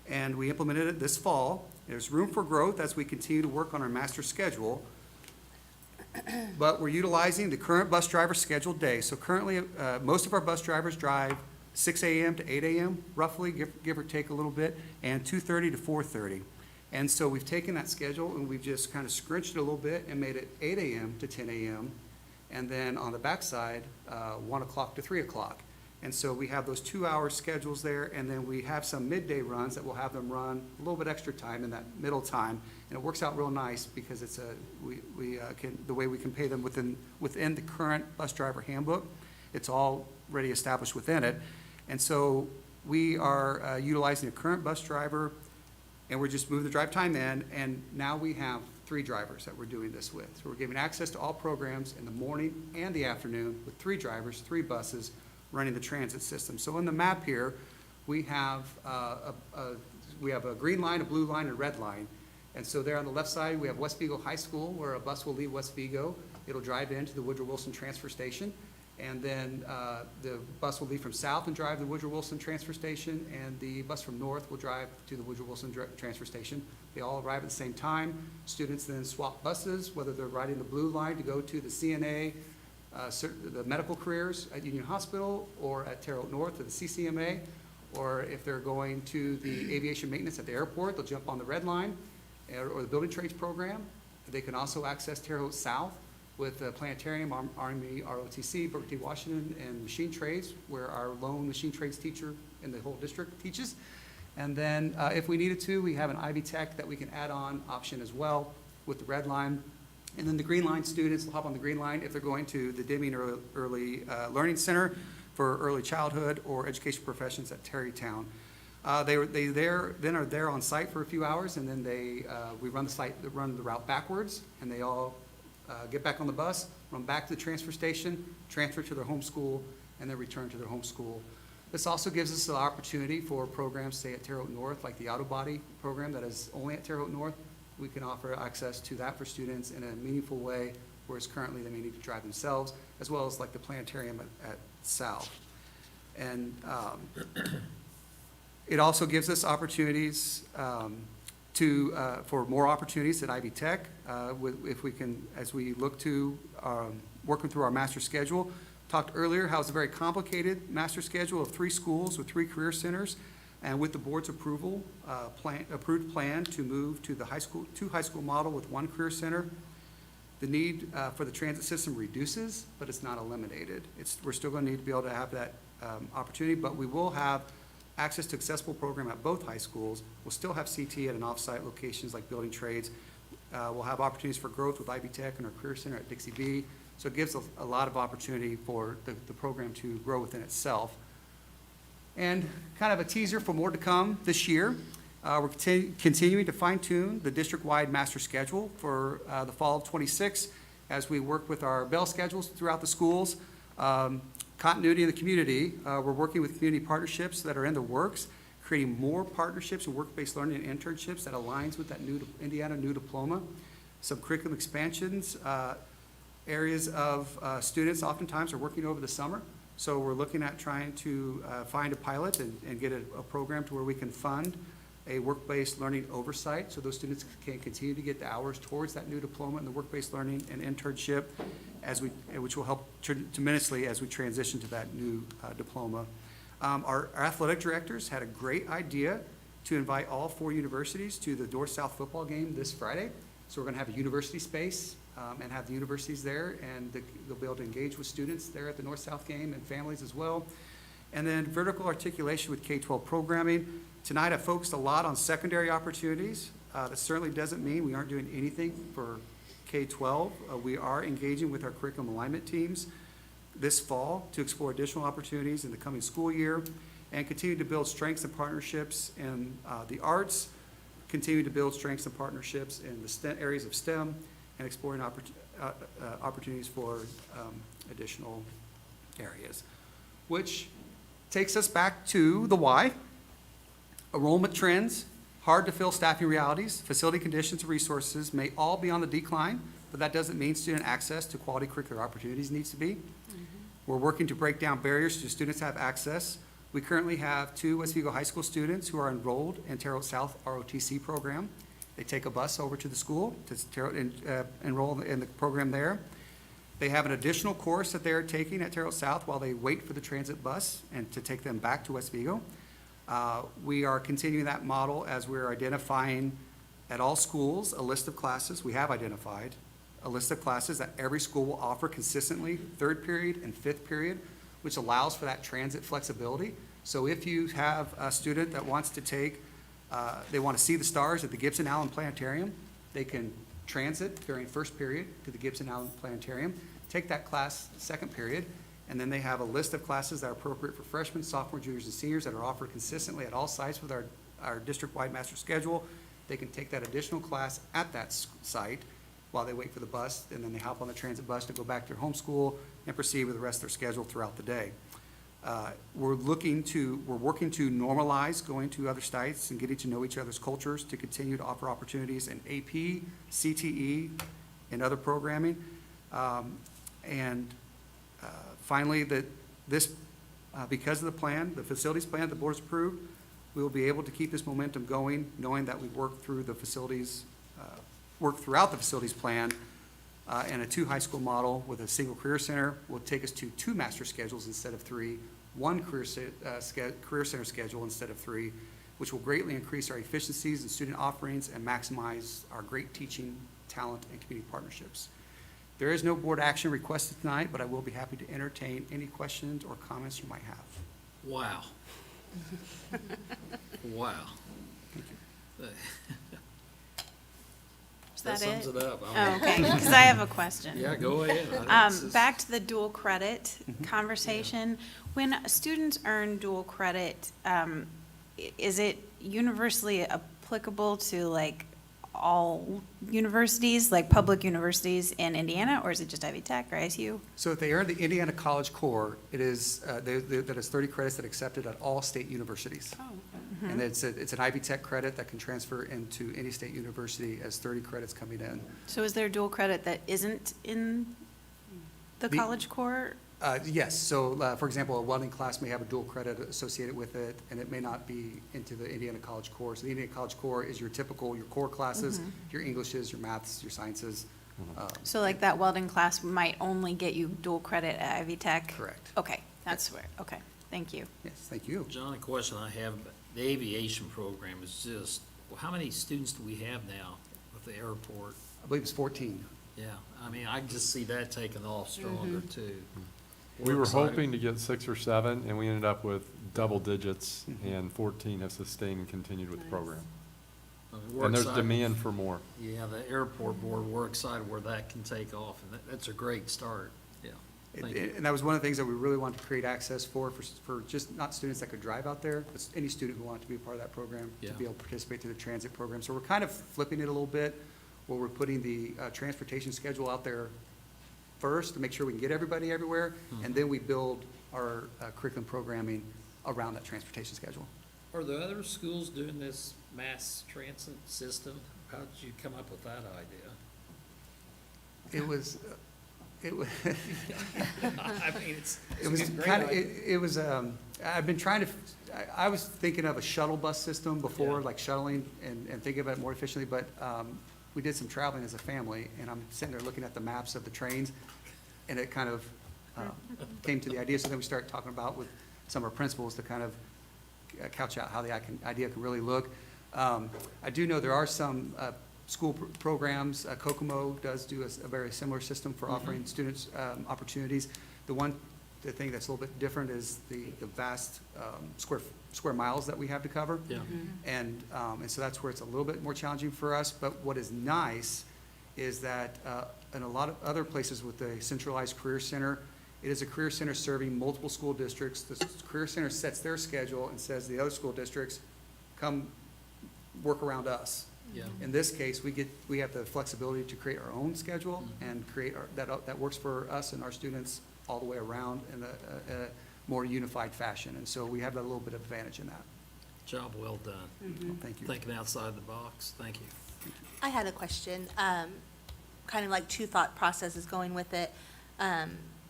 and we implemented it this fall. There's room for growth as we continue to work on our master schedule, but we're utilizing the current bus driver scheduled day. So currently, most of our bus drivers drive 6 a.m. to 8 a.m., roughly, give or take a little bit, and 2:30 to 4:30. And so we've taken that schedule and we've just kind of scrunched it a little bit and made it 8 a.m. to 10 a.m., and then on the backside, 1 o'clock to 3 o'clock. And so we have those 2-hour schedules there, and then we have some midday runs that we'll have them run a little bit extra time in that middle time. And it works out real nice because it's the way we can pay them within the current bus driver handbook. It's already established within it. And so we are utilizing a current bus driver, and we're just moving the drive time in, and now we have 3 drivers that we're doing this with. So we're giving access to all programs in the morning and the afternoon with 3 drivers, 3 buses running the transit system. So on the map here, we have a green line, a blue line, and a red line. And so there on the left side, we have West Vigo High School, where a bus will leave West Vigo. It'll drive into the Woodrow Wilson transfer station. And then the bus will leave from south and drive to the Woodrow Wilson transfer station, and the bus from north will drive to the Woodrow Wilson transfer station. They all arrive at the same time. Students then swap buses, whether they're riding the blue line to go to the CNA, the medical careers at Union Hospital, or at Terre Haute North to the CCMA, or if they're going to the aviation maintenance at the airport, they'll jump on the red line, or the building trades program. They can also access Terre Haute South with the Planetarium, Army, ROTC, Booker T. Washington, and machine trades, where our lone machine trades teacher in the whole district teaches. And then if we needed to, we have an Ivy Tech that we can add on option as well with the red line. And then the green line students will hop on the green line if they're going to the Deming Early Learning Center for early childhood or education professions at Terrytown. They then are there on site for a few hours, and then we run the route backwards, and they all get back on the bus, run back to the transfer station, transfer to their home school, and then return to their home school. This also gives us the opportunity for programs, say at Terre Haute North, like the auto body program that is only at Terre Haute North. We can offer access to that for students in a meaningful way, whereas currently they may need to drive themselves, as well as like the planetarium at South. And it also gives us opportunities for more opportunities at Ivy Tech, if we can, as we look to working through our master schedule. Talked earlier how it's a very complicated master schedule of 3 schools with 3 career centers, And with the board's approval, approved plan to move to the two high school model with one career center, the need for the transit system reduces, but it's not eliminated. We're still going to need to be able to have that opportunity, but we will have access to accessible program at both high schools. We'll still have CT at an off-site locations like building trades. We'll have opportunities for growth with IB Tech and our career center at Dixie B. So it gives a lot of opportunity for the program to grow within itself. And kind of a teaser for more to come this year. We're continuing to fine-tune the district-wide master schedule for the fall of '26 as we work with our bell schedules throughout the schools. Continuity in the community, we're working with community partnerships that are in the works, creating more partnerships and work-based learning and internships that aligns with that Indiana new diploma. Some curriculum expansions, areas of students oftentimes are working over the summer. So we're looking at trying to find a pilot and get a program to where we can fund a work-based learning oversight, so those students can continue to get the hours towards that new diploma and the work-based learning and internship, which will help tremendously as we transition to that new diploma. Our athletic directors had a great idea to invite all 4 universities to the North-South football game this Friday. So we're going to have a university space and have the universities there, and they'll be able to engage with students there at the North-South game and families as well. And then vertical articulation with K-12 programming. Tonight I focused a lot on secondary opportunities. That certainly doesn't mean we aren't doing anything for K-12. We are engaging with our curriculum alignment teams this fall to explore additional opportunities in the coming school year and continue to build strengths and partnerships in the arts, continue to build strengths and partnerships in the areas of STEM, and exploring opportunities for additional areas. Which takes us back to the why. Enrollment trends, hard to fill staffing realities, facility conditions and resources may all be on the decline, but that doesn't mean student access to quality curricular opportunities needs to be. We're working to break down barriers so students have access. We currently have 2 West Vigo High School students who are enrolled in Terre Haute South ROTC program. They take a bus over to the school to enroll in the program there. They have an additional course that they are taking at Terre Haute South while they wait for the transit bus and to take them back to West Vigo. We are continuing that model as we're identifying at all schools a list of classes. We have identified a list of classes that every school will offer consistently, 3rd period and 5th period, which allows for that transit flexibility. So if you have a student that wants to take, they want to see the stars at the Gibson Allen Planetarium, they can transit during 1st period to the Gibson Allen Planetarium, take that class 2nd period, and then they have a list of classes that are appropriate for freshmen, sophomores, juniors, and seniors that are offered consistently at all sites with our district-wide master schedule. They can take that additional class at that site while they wait for the bus, and then they hop on the transit bus to go back to their home school and proceed with the rest of their schedule throughout the day. We're working to normalize going to other sites and getting to know each other's cultures to continue to offer opportunities in AP, CTE, and other programming. Finally, because of the plan, the facilities plan the board's approved, we will be able to keep this momentum going, knowing that we work throughout the facilities plan, and a 2 high school model with a single career center will take us to 2 master schedules instead of 3, 1 career center schedule instead of 3, which will greatly increase our efficiencies and student offerings and maximize our great teaching, talent, and community partnerships. There is no board action requested tonight, but I will be happy to entertain any questions or comments you might have. Wow. Wow. Is that sums it? it up. Oh, okay, because I have a question. Yeah, go ahead. This is- Back to the dual credit conversation. When students earn dual credit, is it universally applicable to like all universities, like public universities in Indiana, or is it just Ivy Tech or ISU? So if they earn the Indiana College Core, it is, that is 30 credits that are accepted at all state universities. Oh. And it's an Ivy Tech credit that can transfer into any state university as 30 credits coming in. So is there dual credit that isn't in the The- College Core? Yes, so for example, a welding class may have a dual credit associated with it, and it may not be into the Indiana College Core. So the Indiana College Core is your typical, your core classes, your Englishes, your maths, your sciences. So like that welding class might only get you dual credit at Ivy Tech? Correct. Okay, that's where, okay, thank you. Yes, thank you. John, a question I have, the aviation program is just, well, how many students do we have now with the airport? I believe it's 14. Yeah, I mean, I can just see that taking off stronger too. We were excited. hoping to get 6 or 7, and we ended up with double digits, and 14 have sustained and continued with the program. I mean, we're And there's excited. demand for more. Yeah, the airport board, we're excited where that can take off, and that's a great start, yeah. Thank you. And that was one of the things that we really wanted to create access for just not students that could drive out there, but any student who wanted to be a part of that program, to Yeah. be able to participate to the transit program. So we're kind of flipping it a little bit, where we're putting the transportation schedule out there first to make sure we can get everybody everywhere, and then we build our curriculum programming around that transportation schedule. Are the other schools doing this mass transit system? How did you come up with that idea? It was, it was, I mean, it's it was a great kind of, idea. it was, I've been trying to, I was thinking of a shuttle bus system before, Yeah. like shuttling and thinking about it more efficiently, but we did some traveling as a family, and I'm sitting there looking at the maps of the trains, and it kind of came to the idea. So then we started talking about with some of our principals to kind of couch out how the idea can really look. I do know there are some school programs. Kokomo does do a very similar system for offering students opportunities. The thing that's a little bit different is the vast square miles that we have to cover. Yeah. And so that's where it's a little bit more challenging for us. But what is nice is that in a lot of other places with the centralized career center, it is a career center serving multiple school districts. The career center sets their schedule and says the other school districts, come work around us. Yeah. In this case, we have the flexibility to create our own schedule and create that works for us and our students all the way around in a more unified fashion. And so we have that little bit of advantage in that. Job well done. Thank you. Thinking outside the box. Thank you. I had a question, kind of like two thought processes going with it.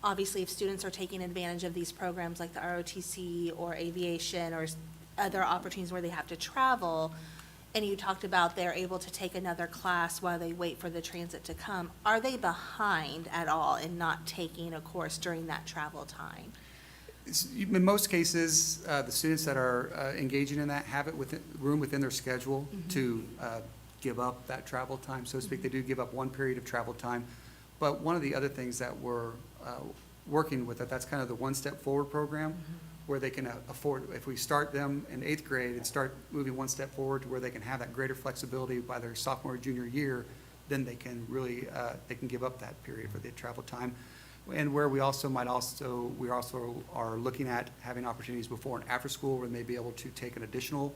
Obviously, if students are taking advantage of these programs like the ROTC or aviation or other opportunities where they have to travel, and you talked about they're able to take another class while they wait for the transit to come, are they behind at all in not taking a course during that travel time? In most cases, the students that are engaging in that have it room within their schedule to give up that travel time, so to speak. They do give up one period of travel time. But one of the other things that we're working with, that's kind of the One Step Forward program, where they can afford, if we start them in 8th grade and start moving one step forward to where they can have that greater flexibility by their sophomore or junior year, then they can really, they can give up that period for the travel time. And where we also are looking at having opportunities before and after school where they may be able to take an additional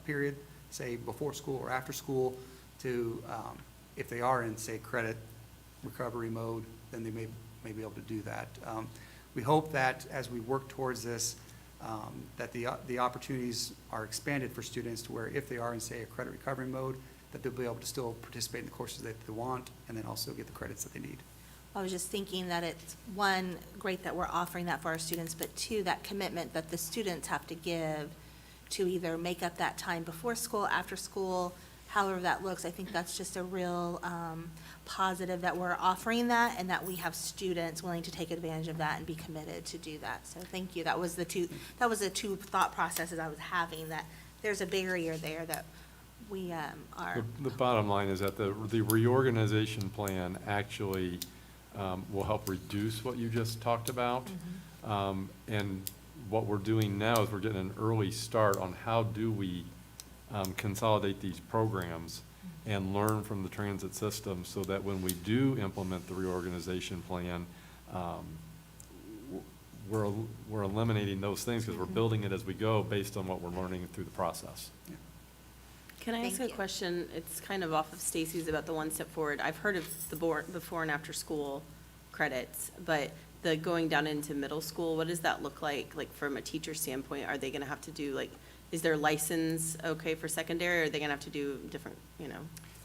period, say before school or after school, to, if they are in, say, credit recovery mode, then they may be able to do that. We hope that as we work towards this, that the opportunities are expanded for students to where if they are in, say, a credit recovery mode, that they'll be able to still participate in the courses that they want and then also get the credits that they need. I was just thinking that it's, one, great that we're offering that for our students, but two, that commitment that the students have to give to either make up that time before school, after school, however that looks. I think that's just a real positive that we're offering that and that we have students willing to take advantage of that and be committed to do that. So thank you. That was the two thought processes I was having, that there's a barrier there that we are. The bottom line is that the reorganization plan actually will help reduce what you just talked about. And what we're doing now is we're getting an early start on how do we consolidate these programs and learn from the transit system so that when we do implement the reorganization plan, we're eliminating those things because we're building it as we go based on what we're learning through the process. Can I ask Thank a you. question? It's kind of off of Stacy's about the One Step Forward. I've heard of the before and after school credits, but the going down into middle school, what does that look like? Like from a teacher standpoint, are they gonna have to do is their license okay for secondary, or are they gonna have to do different,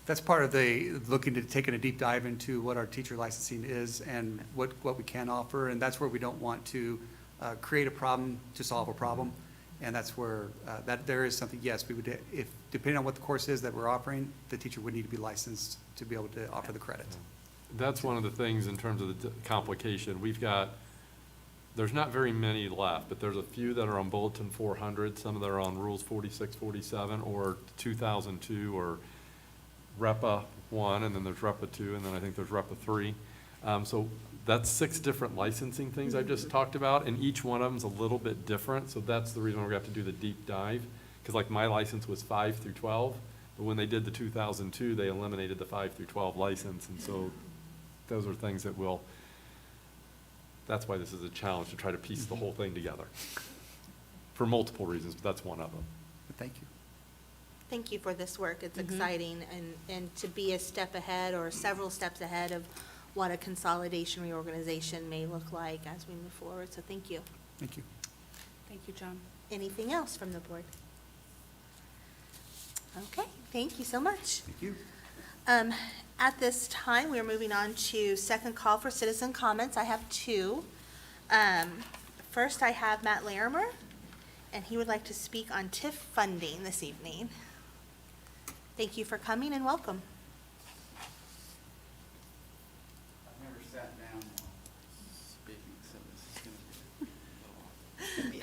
That's part of looking to taking a deep dive into what our teacher licensing is and what we can offer, and that's where we don't want to create a problem to solve a problem. And that's where, that there is something, yes, we would, if, depending on what the course is that we're offering, the teacher would need to be licensed to be able to offer the credit. That's one of the things in terms of the complication. We've got there's not very many left, but there's a few that are on Bulletin 400, some that are on Rules 46, 47, or 2002, or REPA 1, and then there's REPA 2, and then I think there's REPA 3. So that's 6 different licensing things I just talked about, and each one of them's a little bit different, so that's the reason we're gonna have to do the deep dive. Because like my license was 5 through 12, but when they did the 2002, they eliminated the 5 through 12 license, and so those are things that will, that's why this is a challenge, to try to piece the whole thing together. For multiple reasons, but that's one of them. Thank you. Thank you for this work. It's exciting, and to be a step ahead or several steps ahead of what a consolidation reorganization may look like as we move forward. So thank you. Thank you. Thank you, John. Anything else from the board? Okay, thank you so much. Thank you. At this time, we are moving on to second call for citizen comments. I have 2. First, I have Matt Larimer, and he would like to speak on TIF funding this evening. Thank you for coming and welcome. I've never sat down while speaking, so this is gonna be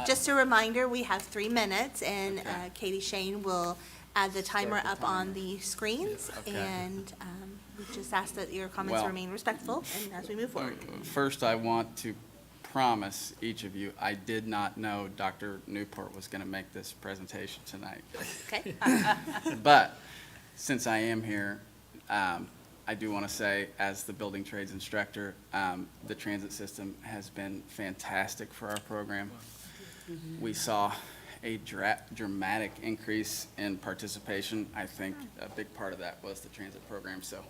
Just a reminder, we have 3 minutes, and Katie Shane will add the timer Start the up on timer. the screens. Okay. And we just ask that your comments Well- remain respectful and as we move forward. First, I want to promise each of you, I did not know Dr. Newport was gonna make this presentation tonight. Okay? But since I am here, I do want to say, as the building trades instructor, the transit system has been fantastic for our program. We saw a dramatic increase in participation. I think a big part of that was the transit program. So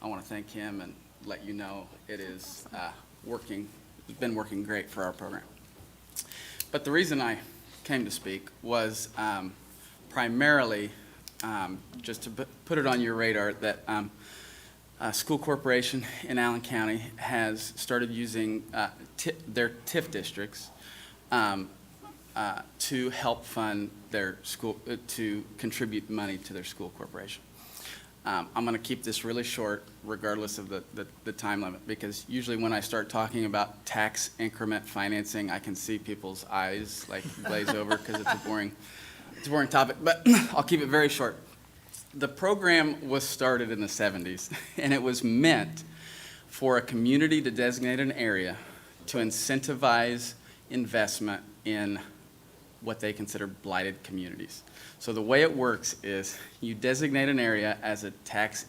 I want to thank him and let you know it is working. It's been working great for our program. But the reason I came to speak was primarily just to put it on your radar that a school corporation in Allen County has started using their TIF districts to help fund their school, to contribute money to their school corporation. I'm going to keep this really short regardless of the time limit, because usually when I start talking about tax increment financing, I can see people's eyes like glaze over because it's a boring topic, but I'll keep it very short. The program was started in the 70s, and it was meant for a community to designate an area to incentivize investment in what they consider blighted communities. So the way it works is you designate an area as a tax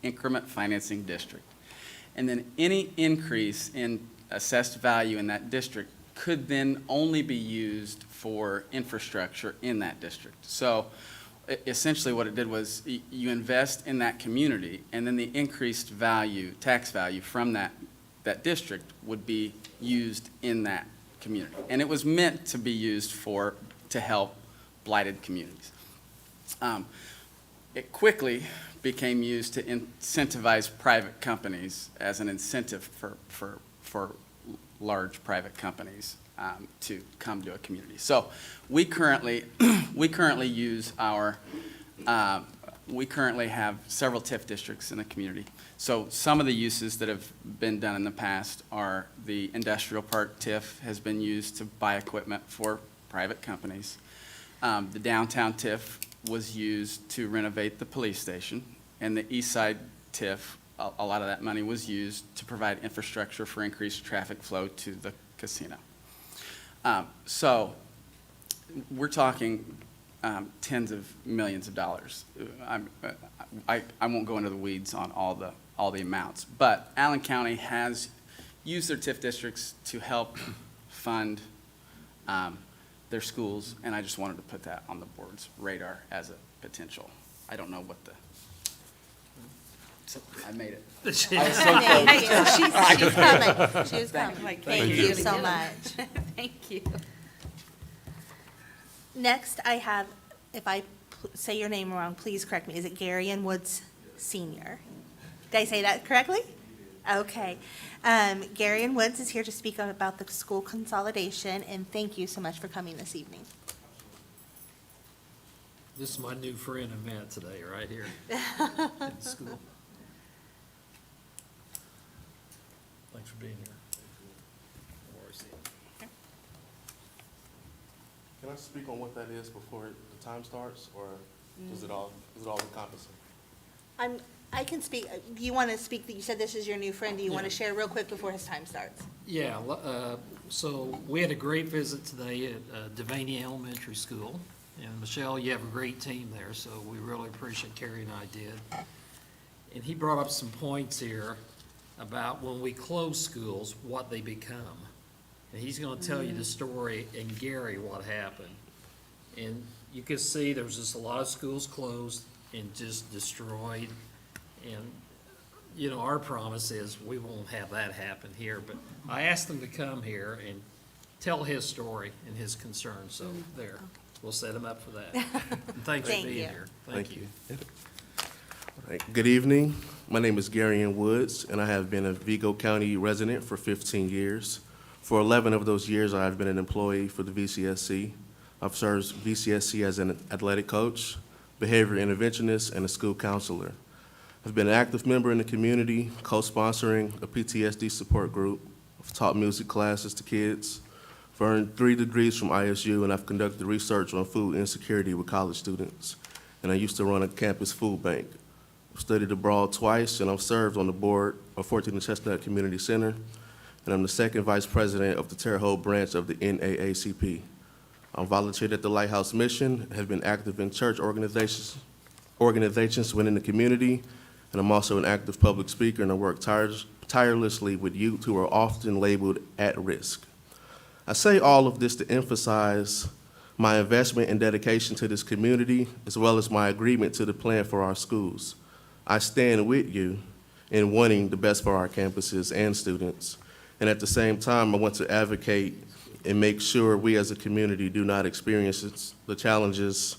increment financing district, and then any increase in assessed value in that district could then only be used for infrastructure in that district. So essentially what it did was you invest in that community, and then the increased value, tax value from that district would be used in that community. And it was meant to be used to help blighted communities. It quickly became used to incentivize private companies as an incentive for large private companies to come to a community. So we currently use we currently have several TIF districts in the community. So some of the uses that have been done in the past are the industrial park TIF has been used to buy equipment for private companies. The downtown TIF was used to renovate the police station, and the east side TIF, a lot of that money was used to provide infrastructure for increased traffic flow to the casino. So we're talking tens of millions of dollars. I won't go into the weeds on all the amounts, but Allen County has used their TIF districts to help fund their schools, and I just wanted to put that on the board's radar as a potential. I don't know what I made it. Thank you. She's coming. She was coming. Thank you so much. Thank you. Next, I have, if I say your name wrong, please correct me. Is it Garion Woods Senior? Did I say that correctly? Okay. Garion Woods is here to speak about the school consolidation, and thank you so much for coming this evening. This is my new friend I met today, right here in school. Thanks for being here. I speak on what that is before the time starts, or is it all encompassing? I can speak, do you want to speak, you said this is your new friend, do you want to share real quick before his time starts? Yeah, so we had a great visit today at Devaney Elementary School. And Michelle, you have a great team there, so we really appreciate Carrie and I did. And he brought up some points here about when we close schools, what they become. And he's gonna tell you the story in Gary, what happened. And you can see there's just a lot of schools closed and just destroyed. And, you know, our promise is we won't have that happen here. But I asked him to come here and tell his story and his concerns, so there, we'll set him up for that. And thanks for Thank being you. here. Thank you. All right. Good evening. My name is Gary Woods, and I have been a Vigo County resident for 15 years. For 11 of those years, I have been an employee for the VCSC. I've served VCSC as an athletic coach, behavior interventionist, and a school counselor. I've been an active member in the community, co-sponsoring a PTSD support group. I've taught music classes to kids. I've earned 3 degrees from ISU, and I've conducted research on food insecurity with college students. And I used to run a campus food bank. I've studied abroad twice, and I've served on the board of 14 Chestnut Community Center, and I'm the second vice president of the Terre Haute branch of the NAACP. I'm volunteered at the Lighthouse Mission, have been active in church organizations within the community, and I'm also an active public speaker, and I work tirelessly with youth who are often labeled at risk. I say all of this to emphasize my investment and dedication to this community, as well as my agreement to the plan for our schools. I stand with you in wanting the best for our campuses and students, and at the same time, I want to advocate and make sure we as a community do not experience the challenges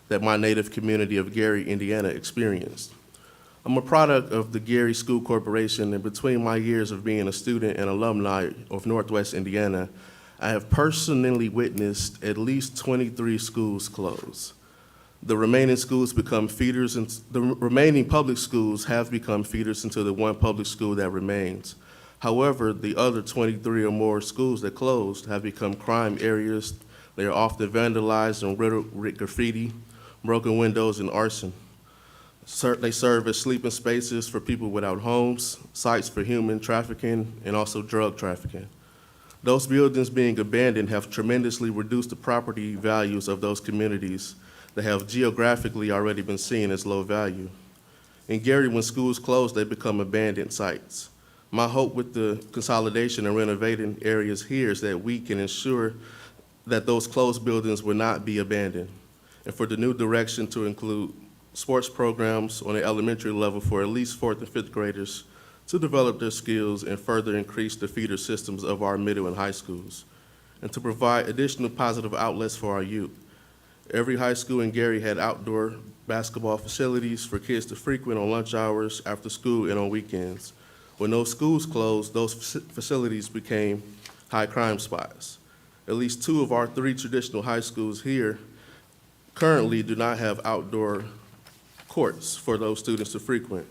that my native community of Gary, Indiana experienced. I'm a product of the Gary School Corporation, and between my years of being a student and alumni of Northwest Indiana, I have personally witnessed at least 23 schools close. The remaining schools become feeders, and the remaining public schools have become feeders into the one public school that remains. However, the other 23 or more schools that closed have become crime areas. They are often vandalized and riddled with graffiti, broken windows, and arson. They serve as sleeping spaces for people without homes, sites for human trafficking, and also drug trafficking. Those buildings being abandoned have tremendously reduced the property values of those communities that have geographically already been seen as low value. In Gary, when schools close, they become abandoned sites. My hope with the consolidation and renovating areas here is that we can ensure that those closed buildings will not be abandoned, and for the new direction to include sports programs on the elementary level for at least 4th and 5th graders to develop their skills and further increase the feeder systems of our middle and high schools, and to provide additional positive outlets for our youth. Every high school in Gary had outdoor basketball facilities for kids to frequent on lunch hours, after school, and on weekends. When those schools closed, those facilities became high crime spots. At least 2 of our 3 traditional high schools here currently do not have outdoor courts for those students to frequent.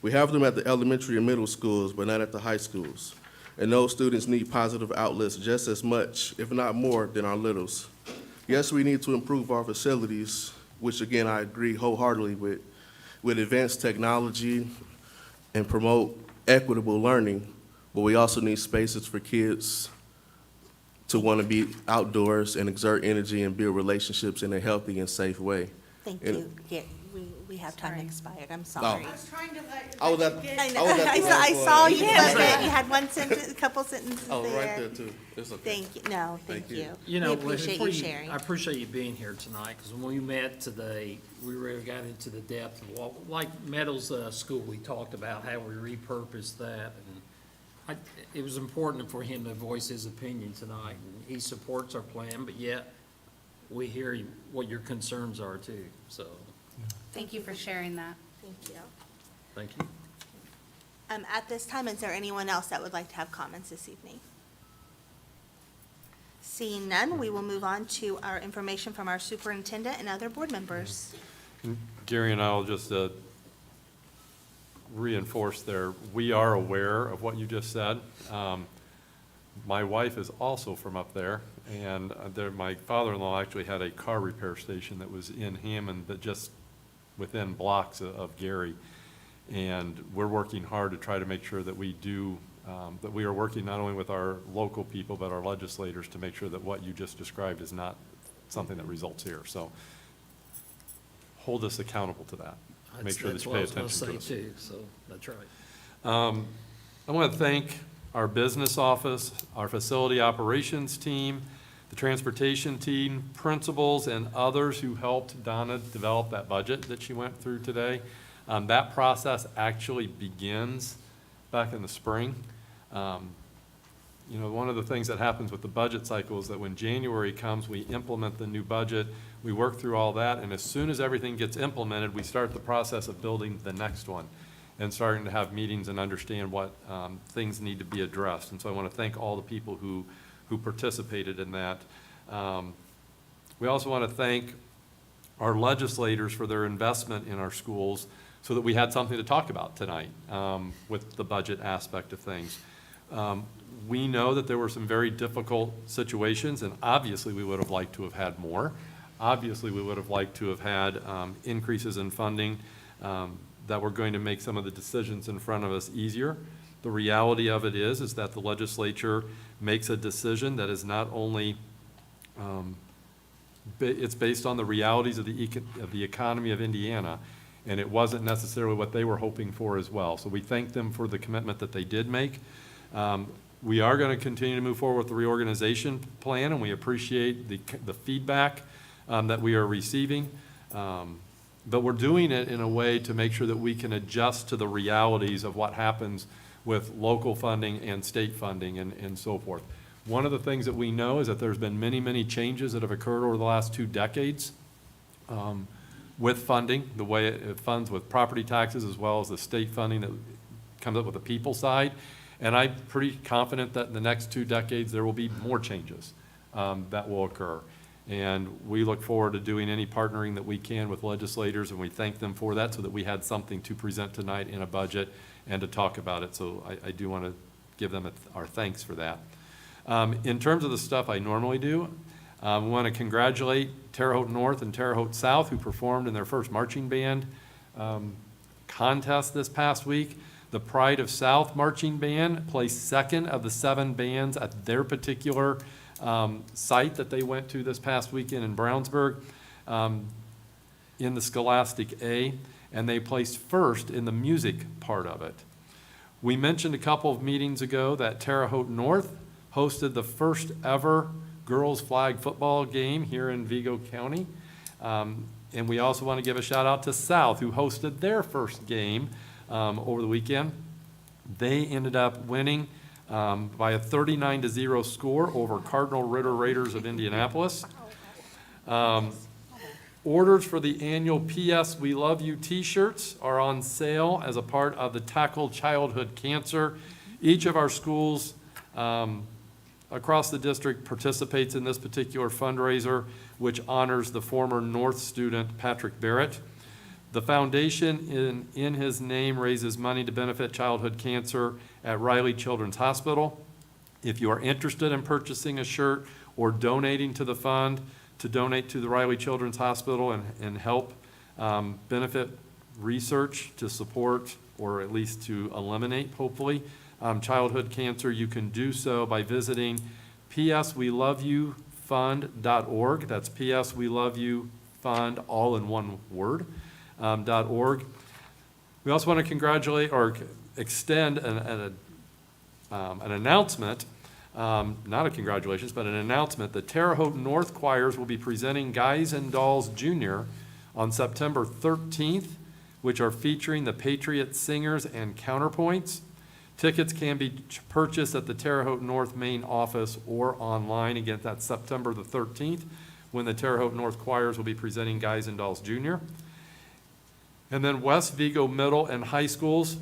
We have them at the elementary and middle schools, but not at the high schools. And those students need positive outlets just as much, if not more, than our littles. Yes, we need to improve our facilities, which again, I agree wholeheartedly with advanced technology and promote equitable learning, but we also need spaces for kids to want to be outdoors and exert energy and build relationships in a healthy and safe way. Thank And- you. Yeah, we have time expired, I'm Oh. sorry. I was at, I know, I was at the I one saw point. you, but you had one sentence, a couple sentences Oh, right there there. too. It's okay. Thank you, no, thank Thank you. you. You know, We appreciate before you sharing. I appreciate you being here tonight, because when we met today, we really got into the depth of what, like Meadows School, we talked about how we repurposed that, and it was important for him to voice his opinion tonight, and he supports our plan, but yet, we hear what your concerns are too, so, Thank you for sharing that. Thank you. thank you. At this time, is there anyone else that would like to have comments this evening? Seeing none, we will move on to our information from our superintendent and other board members. Gary and I will just reinforce there, we are aware of what you just said. My wife is also from up there, and my father-in-law actually had a car repair station that was in Hammond, that just within blocks of Gary. And we're working hard to try to make sure that we do, that we are working not only with our local people, but our legislators to make sure that what you just described is not something that results here. So hold us accountable to that. Make sure that you pay attention to us. That's what I was gonna say too, so that's right. I want to thank our business office, our facility operations team, the transportation team, principals, and others who helped Donna develop that budget that she went through today. That process actually begins back in the spring. You know, one of the things that happens with the budget cycle is that when January comes, we implement the new budget, we work through all that, and as soon as everything gets implemented, we start the process of building the next one and starting to have meetings and understand what things need to be addressed. And so I want to thank all the people who participated in that. We also want to thank our legislators for their investment in our schools so that we had something to talk about tonight with the budget aspect of things. We know that there were some very difficult situations, and obviously we would have liked to have had more. Obviously, we would have liked to have had increases in funding that were going to make some of the decisions in front of us easier. The reality of it is that the legislature makes a decision that is not only, it's based on the realities of the economy of Indiana, and it wasn't necessarily what they were hoping for as well. So we thank them for the commitment that they did make. We are going to continue to move forward with the reorganization plan, and we appreciate the feedback that we are receiving. But we're doing it in a way to make sure that we can adjust to the realities of what happens with local funding and state funding and so forth. One of the things that we know is that there's been many, many changes that have occurred over the last 2 decades with funding, the way it funds with property taxes as well as the state funding that comes up with the people side. And I'm pretty confident that in the next 2 decades there will be more changes that will occur. And we look forward to doing any partnering that we can with legislators, and we thank them for that so that we had something to present tonight in a budget and to talk about it. So I do want to give them our thanks for that. In terms of the stuff I normally do, we want to congratulate Terre Haute North and Terre Haute South, who performed in their first marching band contest this past week. The Pride of South Marching Band placed 2nd of the 7 bands at their particular site that they went to this past weekend in Brownsburg in the Scholastic A, and they placed 1st in the music part of it. We mentioned a couple of meetings ago that Terre Haute North hosted the first ever girls flag football game here in Vigo County. And we also want to give a shout out to South, who hosted their first game over the weekend. They ended up winning by a 39-0 score over Cardinal Ritter Raiders of Indianapolis. Orders for the annual P.S. We Love You t-shirts are on sale as a part of the Tackle Childhood Cancer. Each of our schools across the district participates in this particular fundraiser, which honors the former North student Patrick Barrett. The foundation in his name raises money to benefit childhood cancer at Riley Children's Hospital. If you are interested in purchasing a shirt or donating to the fund to donate to the Riley Children's Hospital and help benefit research to support or at least to eliminate, hopefully, childhood cancer, you can do so by visiting psweloveyoufund.org. That's psweloveyoufund, all in one word. .org. We also want to congratulate or extend an announcement, not a congratulations, but an announcement that Terre Haute North choirs will be presenting Guys and Dolls Jr. on September 13th, which are featuring the Patriot Singers and Counterpoints. Tickets can be purchased at the Terre Haute North main office or online. Again, that's September the 13th, when the Terre Haute North choirs will be presenting Guys and Dolls Jr. And then West Vigo Middle and High Schools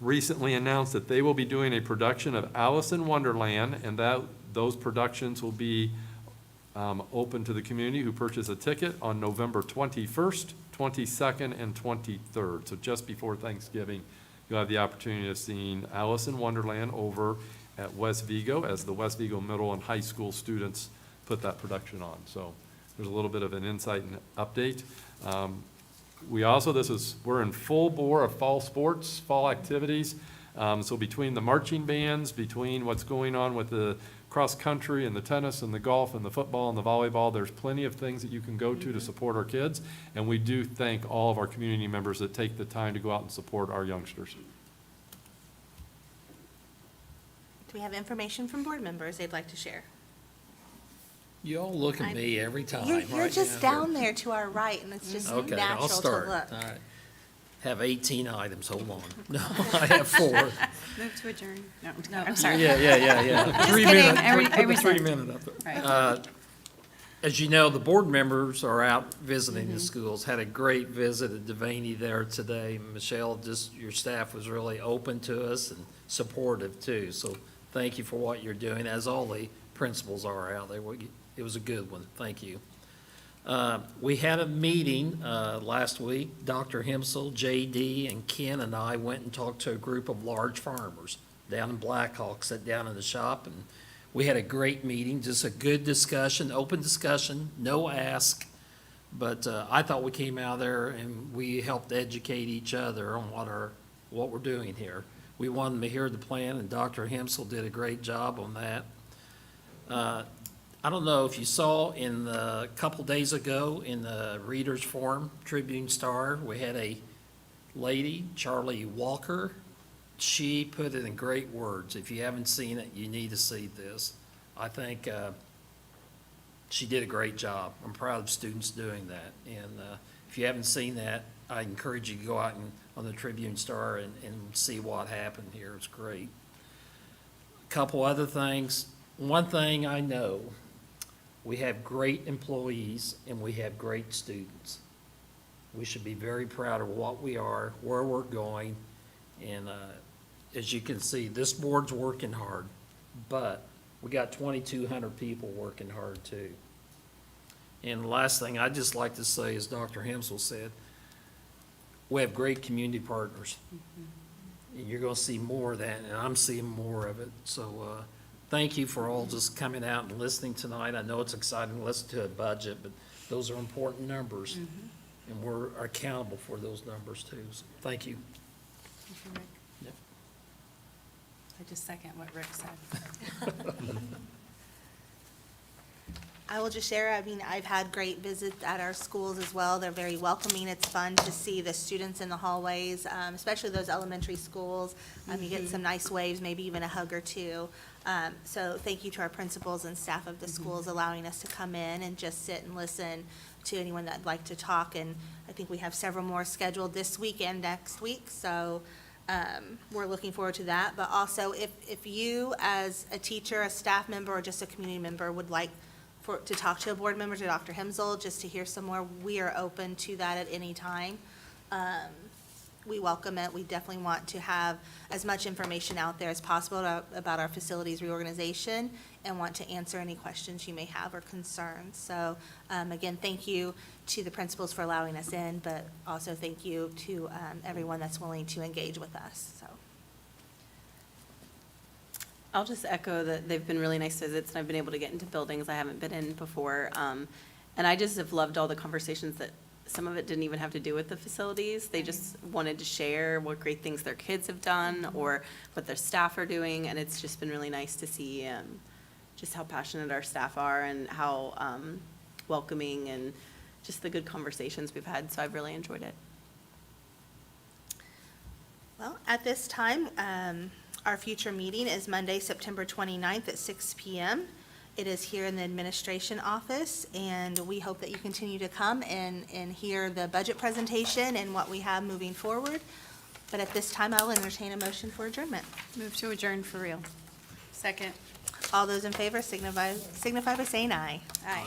recently announced that they will be doing a production of Alice in Wonderland, and those productions will be open to the community who purchase a ticket on November 21st, 22nd, and 23rd. So just before Thanksgiving, you'll have the opportunity of seeing Alice in Wonderland over at West Vigo, as the West Vigo middle and high school students put that production on. So there's a little bit of an insight and update. We also, we're in full bore of fall sports, fall activities. So between the marching bands, between what's going on with the cross-country and the tennis and the golf and the football and the volleyball, there's plenty of things that you can go to support our kids. And we do thank all of our community members that take the time to go out and support our youngsters. Do we have information from board members they'd like to share? You all look at me every time, You're right? just down there to our right, and it's just Okay, I'll natural to start. look. All right. Have 18 items, hold on. No, I have 4. Move to adjourn. No, I'm sorry. Yeah. Just 3 kidding. minutes, I put the resent. 3 minute up there. As you know, the board members are out visiting the schools. Had a great visit at Devaney there today. Michelle, just your staff was really open to us and supportive too. So thank you for what you're doing, as all the principals are out there. It was a good one. Thank you. We had a meeting last week. Dr. Himsel, JD, and Ken and I went and talked to a group of large farmers down in Blackhawk, sat down in the shop, and we had a great meeting, just a good discussion, open discussion, no ask. But I thought we came out there and we helped educate each other on what we're doing here. We wanted them to hear the plan, and Dr. Himsel did a great job on that. I don't know if you saw a couple days ago in the Reader's Forum, Tribune Star, we had a lady, Charlie Walker. She put it in great words. If you haven't seen it, you need to see this. I think she did a great job. I'm proud of students doing that. And if you haven't seen that, I encourage you to go out on the Tribune Star and see what happened here. It's great. A couple other things. One thing I know, we have great employees and we have great students. We should be very proud of what we are, where we're going, and as you can see, this board's working hard, but we got 2,200 people working hard too. And the last thing I'd just like to say, as Dr. Himsel said, we have great community partners. And you're gonna see more of that, and I'm seeing more of it. So, thank you for all just coming out and listening tonight. I know it's exciting to listen to a budget, but those are important numbers. And we're accountable for those numbers too. So, thank you. Yep. I just second what Rick said. I will just share, I mean, I've had great visits at our schools as well. They're very welcoming. It's fun to see the students in the hallways, especially those elementary schools. You get some nice waves, maybe even a hug or two. So thank you to our principals and staff of the schools allowing us to come in and just sit and listen to anyone that'd like to talk. And I think we have several more scheduled this week and next week, so we're looking forward to that. But also, if you as a teacher, a staff member, or just a community member would like to talk to a board member, to Dr. Himsel, just to hear some more, we are open to that at any time. We welcome it. We definitely want to have as much information out there as possible about our facilities reorganization, and want to answer any questions you may have or concerns. So, again, thank you to the principals for allowing us in, but also thank you to everyone that's willing to engage with us, so. I'll just echo that they've been really nice visits, and I've been able to get into buildings I haven't been in before. And I just have loved all the conversations that some of it didn't even have to do with the facilities. They just wanted to share what great things their kids have done or what their staff are doing, and it's just been really nice to see just how passionate our staff are and how welcoming and just the good conversations we've had, so I've really enjoyed it. Well, at this time, our future meeting is Monday, September 29th at 6 p.m. It is here in the administration office, and we hope that you continue to come and hear the budget presentation and what we have moving forward. But at this time, I will entertain a motion for adjournment. Move to adjourn for real. Second. All those in favor signify by saying aye. Aye.